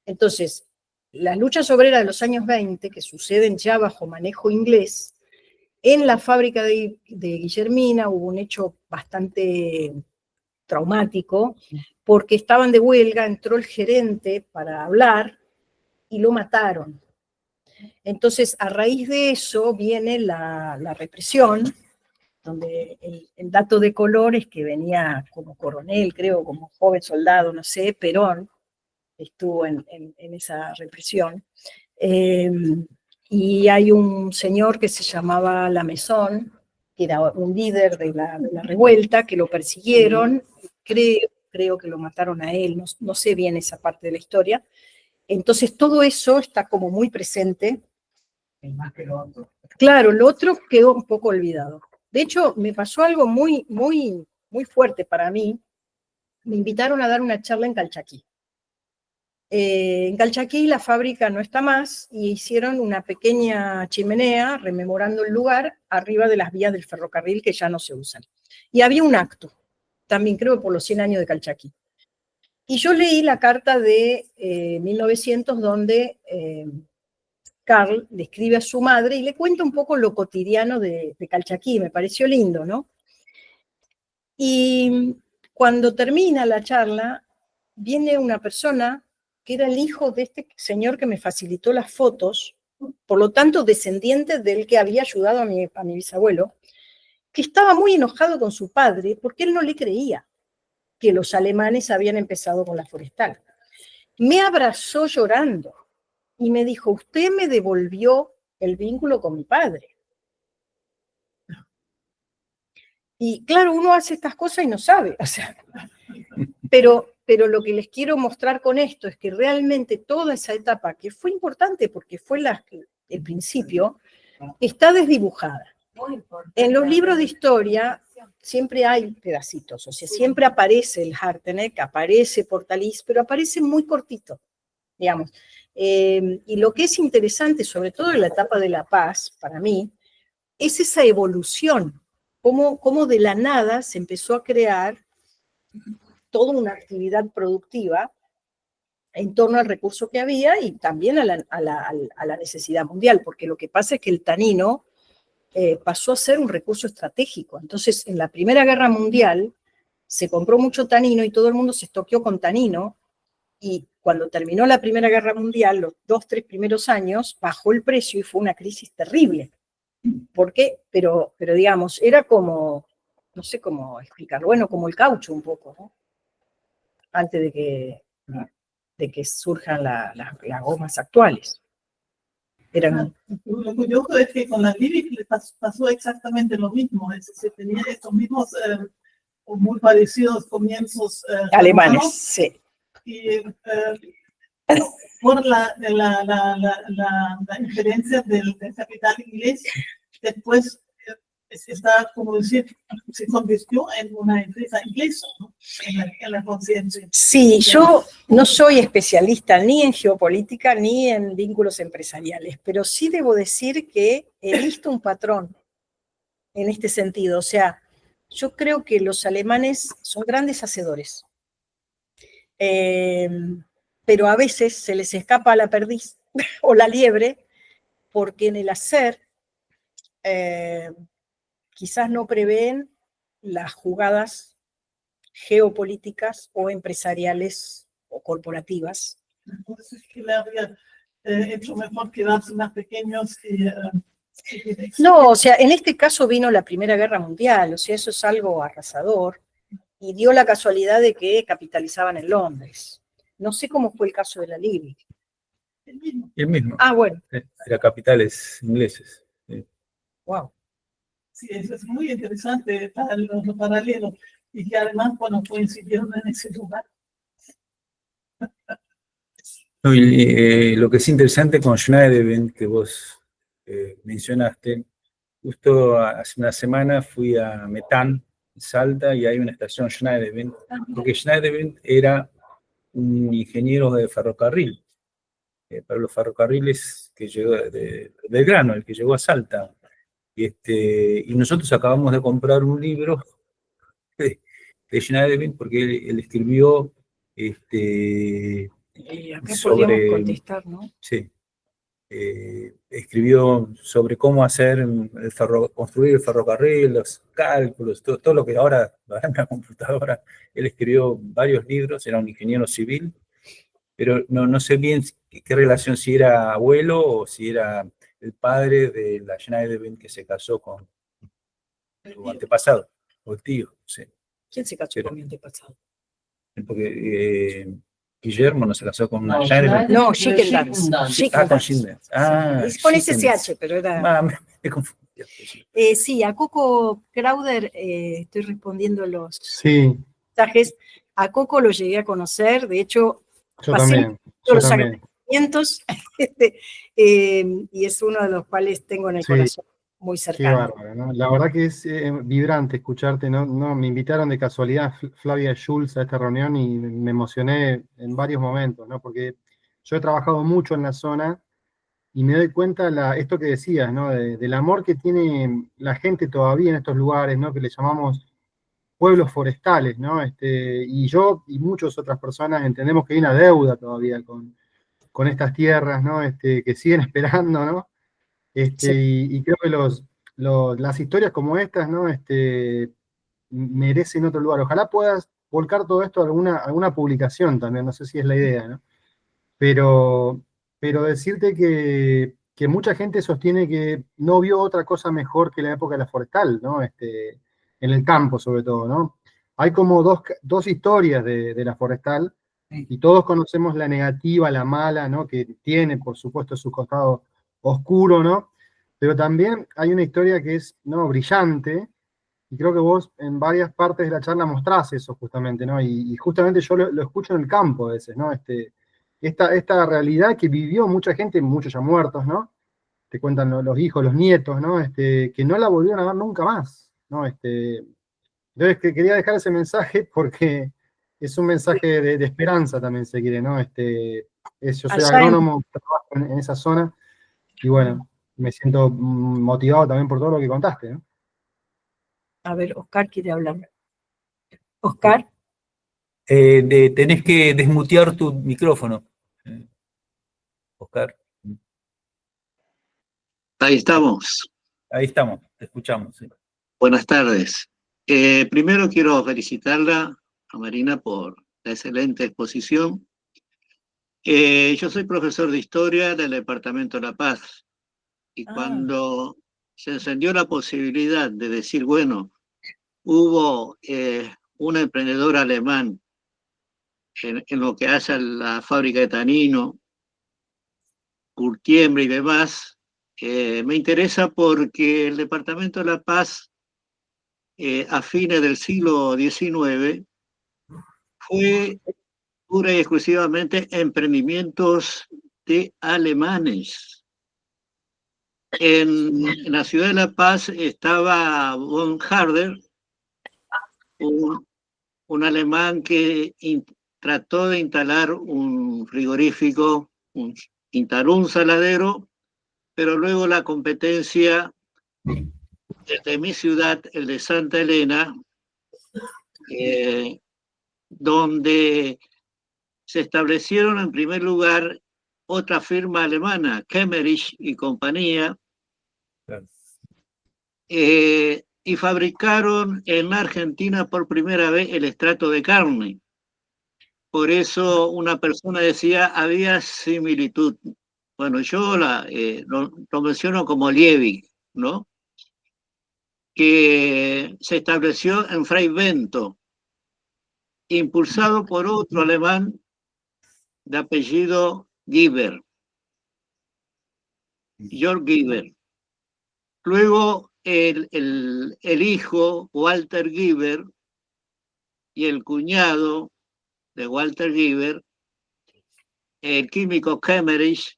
Entonces, las luchas obreras de los años 20, que suceden ya bajo manejo inglés, en la fábrica de Guillermina hubo un hecho bastante traumático, porque estaban de huelga, entró el gerente para hablar y lo mataron. Entonces, a raíz de eso viene la represión, donde el dato de color es que venía como coronel, creo, como joven soldado, no sé, Perón estuvo en esa represión. Y hay un señor que se llamaba Lamezón, que era un líder de la revuelta, que lo persiguieron, creo que lo mataron a él, no sé bien esa parte de la historia, Entonces todo eso está como muy presente. Más que lo otro. Claro, lo otro quedó un poco olvidado. De hecho, me pasó algo muy, muy, muy fuerte para mí. Me invitaron a dar una charla en Calchaquí. En Calchaquí la fábrica no está más y hicieron una pequeña chimenea rememorando el lugar arriba de las vías del ferrocarril que ya no se usan. Y había un acto, también creo por los 100 años de Calchaquí. Y yo leí la carta de 1900 donde Carl le escribe a su madre y le cuenta un poco lo cotidiano de Calchaquí. Me pareció lindo, ¿no? Y cuando termina la charla, viene una persona que era el hijo de este señor que me facilitó las fotos, por lo tanto descendiente del que había ayudado a mi bisabuelo, que estaba muy enojado con su padre porque él no le creía que los alemanes habían empezado con la forestal. Me abrazó llorando y me dijo, usted me devolvió el vínculo con mi padre. Y claro, uno hace estas cosas y no sabe, o sea, pero lo que les quiero mostrar con esto es que realmente toda esa etapa, que fue importante porque fue el principio, está desdibujada. En los libros de historia siempre hay pedacitos, o sea, siempre aparece el Harteneck, aparece Portalis, pero aparece muy cortito, digamos. Y lo que es interesante, sobre todo en la etapa de la paz, para mí, es esa evolución, cómo de la nada se empezó a crear toda una actividad productiva en torno al recurso que había y también a la necesidad mundial, porque lo que pasa es que el tanino pasó a ser un recurso estratégico. Entonces, en la Primera Guerra Mundial se compró mucho tanino y todo el mundo se estoqueó con tanino, y cuando terminó la Primera Guerra Mundial, los 2-3 primeros años, bajó el precio y fue una crisis terrible. ¿Por qué? Pero digamos, era como, no sé cómo explicarlo, bueno, como el caucho un poco, ¿no? Antes de que surjan las gomas actuales. Lo curioso es que con la Liebig le pasó exactamente lo mismo, es decir, tenía estos mismos o muy parecidos comienzos alemanes, romanos, sí. Y por la injerencia del capital inglés, después está, como decir, se convirtió en una empresa inglesa, ¿no? en la conciencia. Sí, yo no soy especialista ni en geopolítica ni en vínculos empresariales, pero sí debo decir que he visto un patrón en este sentido. O sea, yo creo que los alemanes son grandes hacedores, pero a veces se les escapa la perdiz o la liebre, porque en el hacer quizás no prevén las jugadas geopolíticas o empresariales o corporativas. Entonces, que le habría hecho mejor quedarse más pequeños y... No, o sea, en este caso vino la Primera Guerra Mundial, o sea, eso es algo arrasador, y dio la casualidad de que capitalizaban en Londres. No sé cómo fue el caso de la Liebig. El mismo. Ah, bueno. Era capitales ingleses. Wow. Sí, eso es muy interesante, los paralelos, y que además, bueno, coincidieron en ese lugar. No, y, lo que es interesante con Schneiderwin, que vos mencionaste, justo hace una semana fui a Metán, Salta, y hay una estación Schneiderwin, porque Schneiderwin era un ingeniero de ferrocarril, para los ferrocarriles que llegó de Belgrano, el que llegó a Salta. Y nosotros acabamos de comprar un libro de Schneiderwin porque él escribió Acá sobre, podríamos contestar, ¿no? sí, escribió sobre cómo hacer construir el ferrocarril, los cálculos, todo lo que ahora en la computadora. Él escribió varios libros, era un ingeniero civil, pero no sé bien qué relación, si era abuelo o si era el padre de la Schneiderwin que se casó con su antepasado, o el tío, sí. ¿Quién se casó con mi antepasado? Porque Guillermo no se casó con una Schneiderwin. No, Schickeldance. Con Schindler. Con SSH, pero era... Me confundí. Sí, a Coco Crowder estoy respondiendo los Sí, mensajes. A Coco lo llegué a conocer, de hecho, yo también. sentimientos, y es uno de los cuales tengo en el Sí, corazón muy qué cercano. bárbaro, ¿no? La verdad que es vibrante escucharte, ¿no? Me invitaron de casualidad Flavia y Schulz a esta reunión y me emocioné en varios momentos, ¿no? Porque yo he trabajado mucho en la zona y me doy cuenta esto que decías, ¿no? Del amor que tiene la gente todavía en estos lugares, ¿no? Que le llamamos pueblos forestales, ¿no? Y yo y muchas otras personas entendemos que hay una deuda todavía con estas tierras, ¿no? Que siguen esperando, ¿no? Sí. Y creo que las historias como estas, ¿no? Merecen otro lugar. Ojalá puedas volcar todo esto a alguna publicación también, no sé si es la idea, ¿no? Pero, pero decirte que mucha gente sostiene que no vio otra cosa mejor que la época de la forestal, ¿no? En el campo sobre todo, ¿no? Hay como dos historias de la forestal, y todos conocemos la negativa, la mala, ¿no? Que tiene, por supuesto, su costado oscuro, ¿no? Pero también hay una historia que es, ¿no? Brillante, y creo que vos en varias partes de la charla mostrás eso justamente, ¿no? Y justamente yo lo escucho en el campo a veces, ¿no? Esta realidad que vivió mucha gente, muchos ya muertos, ¿no? Te cuentan los hijos, los nietos, ¿no? Que no la volvieron a ver nunca más, ¿no? Entonces quería dejar ese mensaje porque es un mensaje de esperanza también, se quiere, ¿no? Yo soy Allá agrónomo, trabajo en esa zona, y bueno, me siento motivado también por todo lo que contaste, ¿no? a ver, Oscar quiere hablar. Oscar, Tenés que desmutear tu micrófono, Oscar. Ahí estamos. Ahí estamos, te escuchamos. Sí. Buenas tardes. Primero quiero felicitarla a Marina por la excelente exposición. Yo soy profesor de historia del Departamento de La Paz, y cuando se encendió la posibilidad de decir, bueno, hubo un emprendedor alemán en lo que hace a la fábrica de tanino, curtiembre y demás, me interesa porque el Departamento de La Paz, a fines del siglo XIX, fue pura y exclusivamente emprendimientos de alemanes. En la ciudad de La Paz estaba von Harder, un alemán que trató de instalar un frigorífico, instaló un saladero, pero luego la competencia desde mi ciudad, el de Santa Elena, donde se establecieron en primer lugar otra firma alemana, Kemmerich y compañía, y fabricaron en Argentina por primera vez el estrato de carne. Por eso una persona decía, había similitud. Bueno, yo lo menciono como Liebig, ¿no? Que se estableció en Fray Bento, impulsado por otro alemán de apellido Giber, Georg Giber. Luego el hijo, Walter Giber, y el cuñado de Walter Giber, el químico Kemmerich,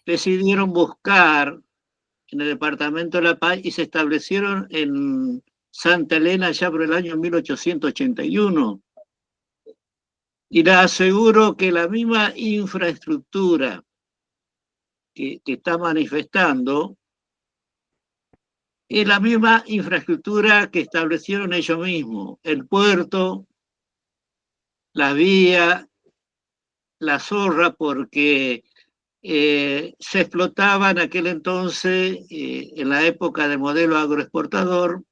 decidieron buscar en el departamento de La Paz y se establecieron en Santa Elena ya por el año 1881. Y les aseguro que la misma infraestructura que está manifestando es la misma infraestructura que establecieron ellos mismos: el puerto, la vía, la zorra, porque se explotaba en aquel entonces, en la época del modelo agroexportador,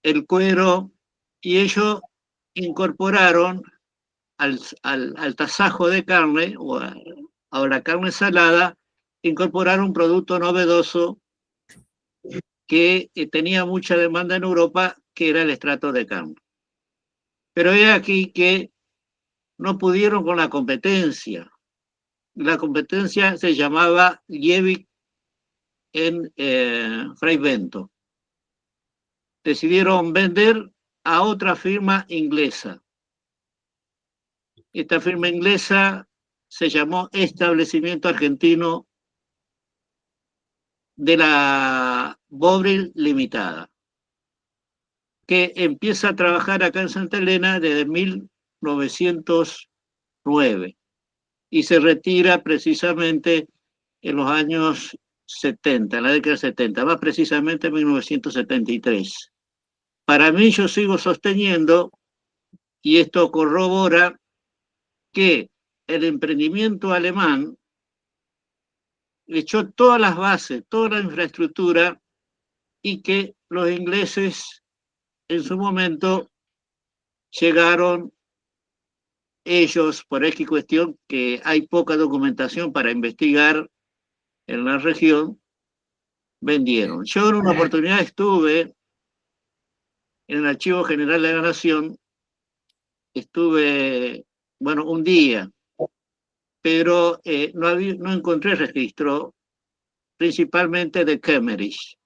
el cuero, y ellos incorporaron al tasajo de carne o a la carne salada, incorporaron un producto novedoso que tenía mucha demanda en Europa, que era el estrato de carne. Pero es aquí que no pudieron con la competencia. La competencia se llamaba Liebig en Fray Bento. Decidieron vender a otra firma inglesa. Esta firma inglesa se llamó Establecimiento Argentino de la Bovril Limitada, que empieza a trabajar acá en Santa Elena desde 1909 y se retira precisamente en los años 70, en la década de 70, más precisamente en 1973. Para mí, yo sigo sosteniendo, y esto corrobora, que el emprendimiento alemán echó todas las bases, toda la infraestructura, y que los ingleses en su momento llegaron ellos, por X cuestión, que hay poca documentación para investigar en la región, vendieron. Yo en una oportunidad estuve en el Archivo General de la Nación, estuve, bueno, un día, pero no encontré registro, principalmente de Kemmerich.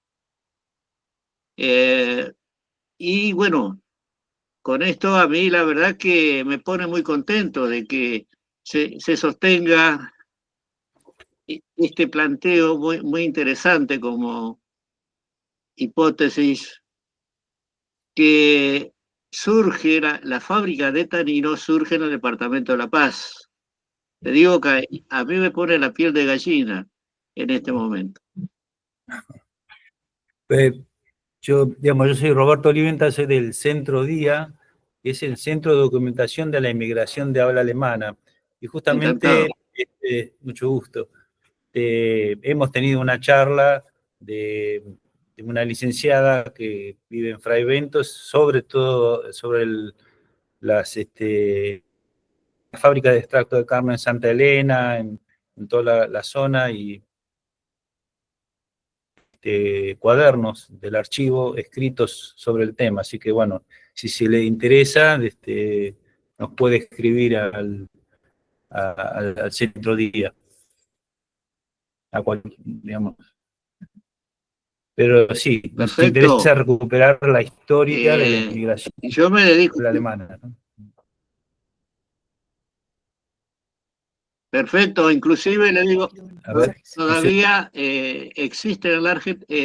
Y bueno, con esto a mí la verdad que me pone muy contento de que se sostenga este planteo muy interesante como hipótesis, que surge, la fábrica de tanino surge en el departamento de La Paz. Te digo que a mí me pone la piel de gallina en este momento. Yo soy Roberto Oliventa, soy del Centro Día, que es el Centro de Documentación de la Inmigración de Habla Alemana. Y justamente, mucho gusto, hemos tenido una charla de una licenciada que vive en Fray Bentos, sobre todo sobre la fábrica de extracto de carne en Santa Elena, en toda la zona, y cuadernos del archivo escritos sobre el tema. Así que bueno, si se le interesa, nos puede escribir al Centro Día. Digamos. Pero sí, nos interesa recuperar la historia de la inmigración yo me dedico alemana, ¿no? Perfecto, inclusive le digo, A ver, todavía existe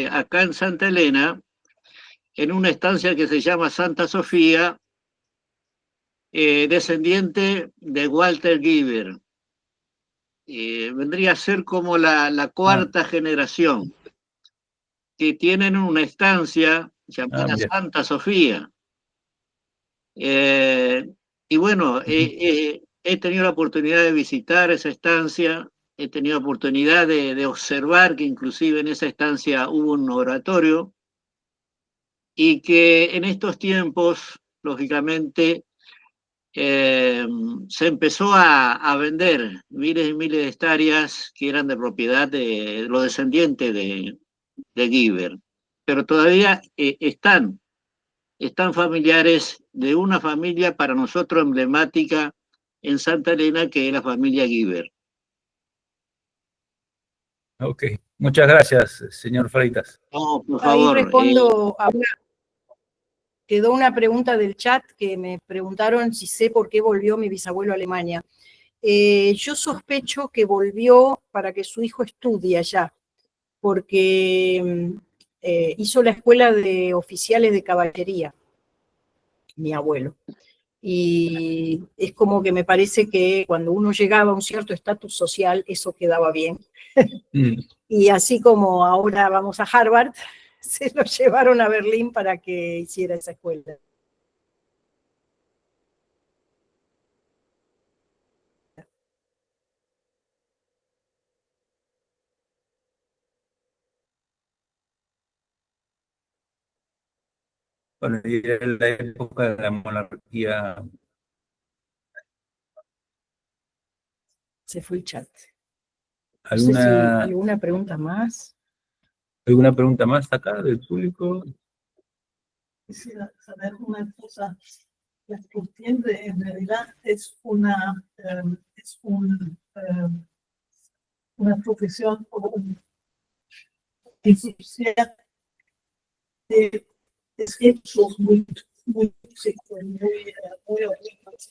acá en Santa Elena, en una estancia que se llama Santa Sofía, descendiente de Walter Giver. Vendría a ser como la cuarta generación, que tienen una estancia llamada Santa Sofía. Y bueno, he tenido la oportunidad de visitar esa estancia, he tenido la oportunidad de observar que inclusive en esa estancia hubo un oratorio, y que en estos tiempos, lógicamente, se empezó a vender miles y miles de hectáreas que eran de propiedad de los descendientes de Giver, pero todavía están familiares de una familia para nosotros emblemática en Santa Elena, que es la familia Giver. Ok, muchas gracias, señor Freitas. No, por favor. Ahí respondo a quedó una pregunta del chat que me preguntaron si sé por qué volvió mi bisabuelo a Alemania. Yo sospecho que volvió para que su hijo estudie allá, porque hizo la escuela de oficiales de caballería, mi abuelo. Y es como que me parece que cuando uno llegaba a un cierto estatus social, eso quedaba bien. Y así como ahora vamos a Harvard, se lo llevaron a Berlín para que hiciera esa escuela. Bueno, y en la época de la monarquía. Se fue el chat. ¿Alguna, no sé si alguna pregunta más? ¿Alguna pregunta más acá del público? Quisiera saber una cosa. La contienda en realidad es una profesión o una industria de desechos muy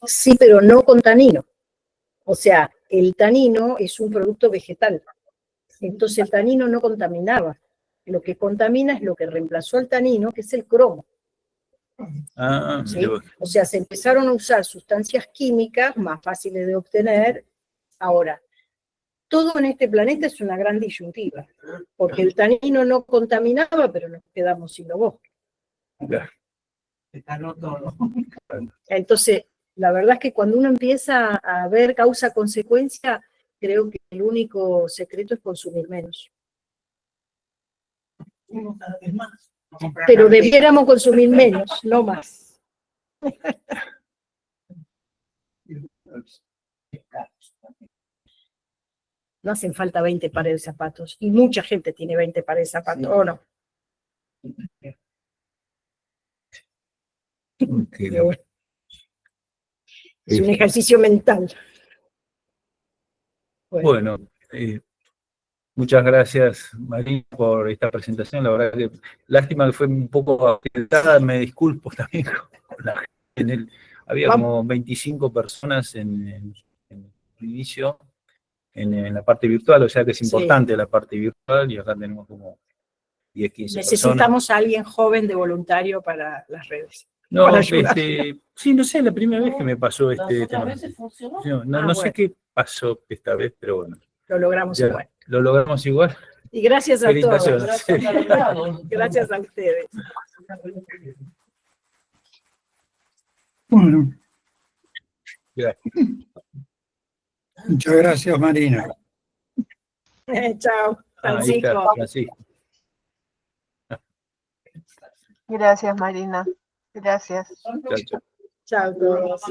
Sí, pero no con tanino. O sea, el tanino es un producto vegetal. Entonces el tanino no contaminaba. Lo que contamina es lo que reemplazó al tanino, que es el cromo. Ah, ¿Sí? mira vos. O sea, se empezaron a usar sustancias químicas más fáciles de obtener. Ahora, todo en este planeta es una gran disyuntiva, porque el tanino no contaminaba, pero nos quedamos sin lo bosque. Claro. Se caló todo. Entonces, la verdad es que cuando uno empieza a ver causa-consecuencia, creo que el único secreto es consumir menos. Uno cada vez más. Pero debiéramos consumir menos, no más. No hacen falta 20 pares de zapatos. Y mucha gente tiene 20 pares de zapatos, Sí. ¿o no? Ok, Es un ejercicio mental. Bueno, muchas gracias, Marina, por esta presentación. La verdad que lástima que fue un poco apretada, me disculpo también con la gente. Había como 25 personas en el inicio, en la parte virtual, o sea que es Sí. importante la parte virtual, y acá tenemos como 10, 15 personas. Necesitamos a alguien joven de voluntario para las redes. No, para ayudar. sí, no sé, la primera vez que me pasó este tema. veces funcionó. No sé Bueno. qué pasó esta vez, pero bueno. Lo logramos Ya, igual. lo logramos igual. Y gracias a todos. Felicitaciones. Gracias a ustedes. Bueno, Gracias. muchas gracias, Marina. Chao, Ahí está, Francisco. Francisco. Gracias, Marina. Gracias. Chao, chao. Chao a todos.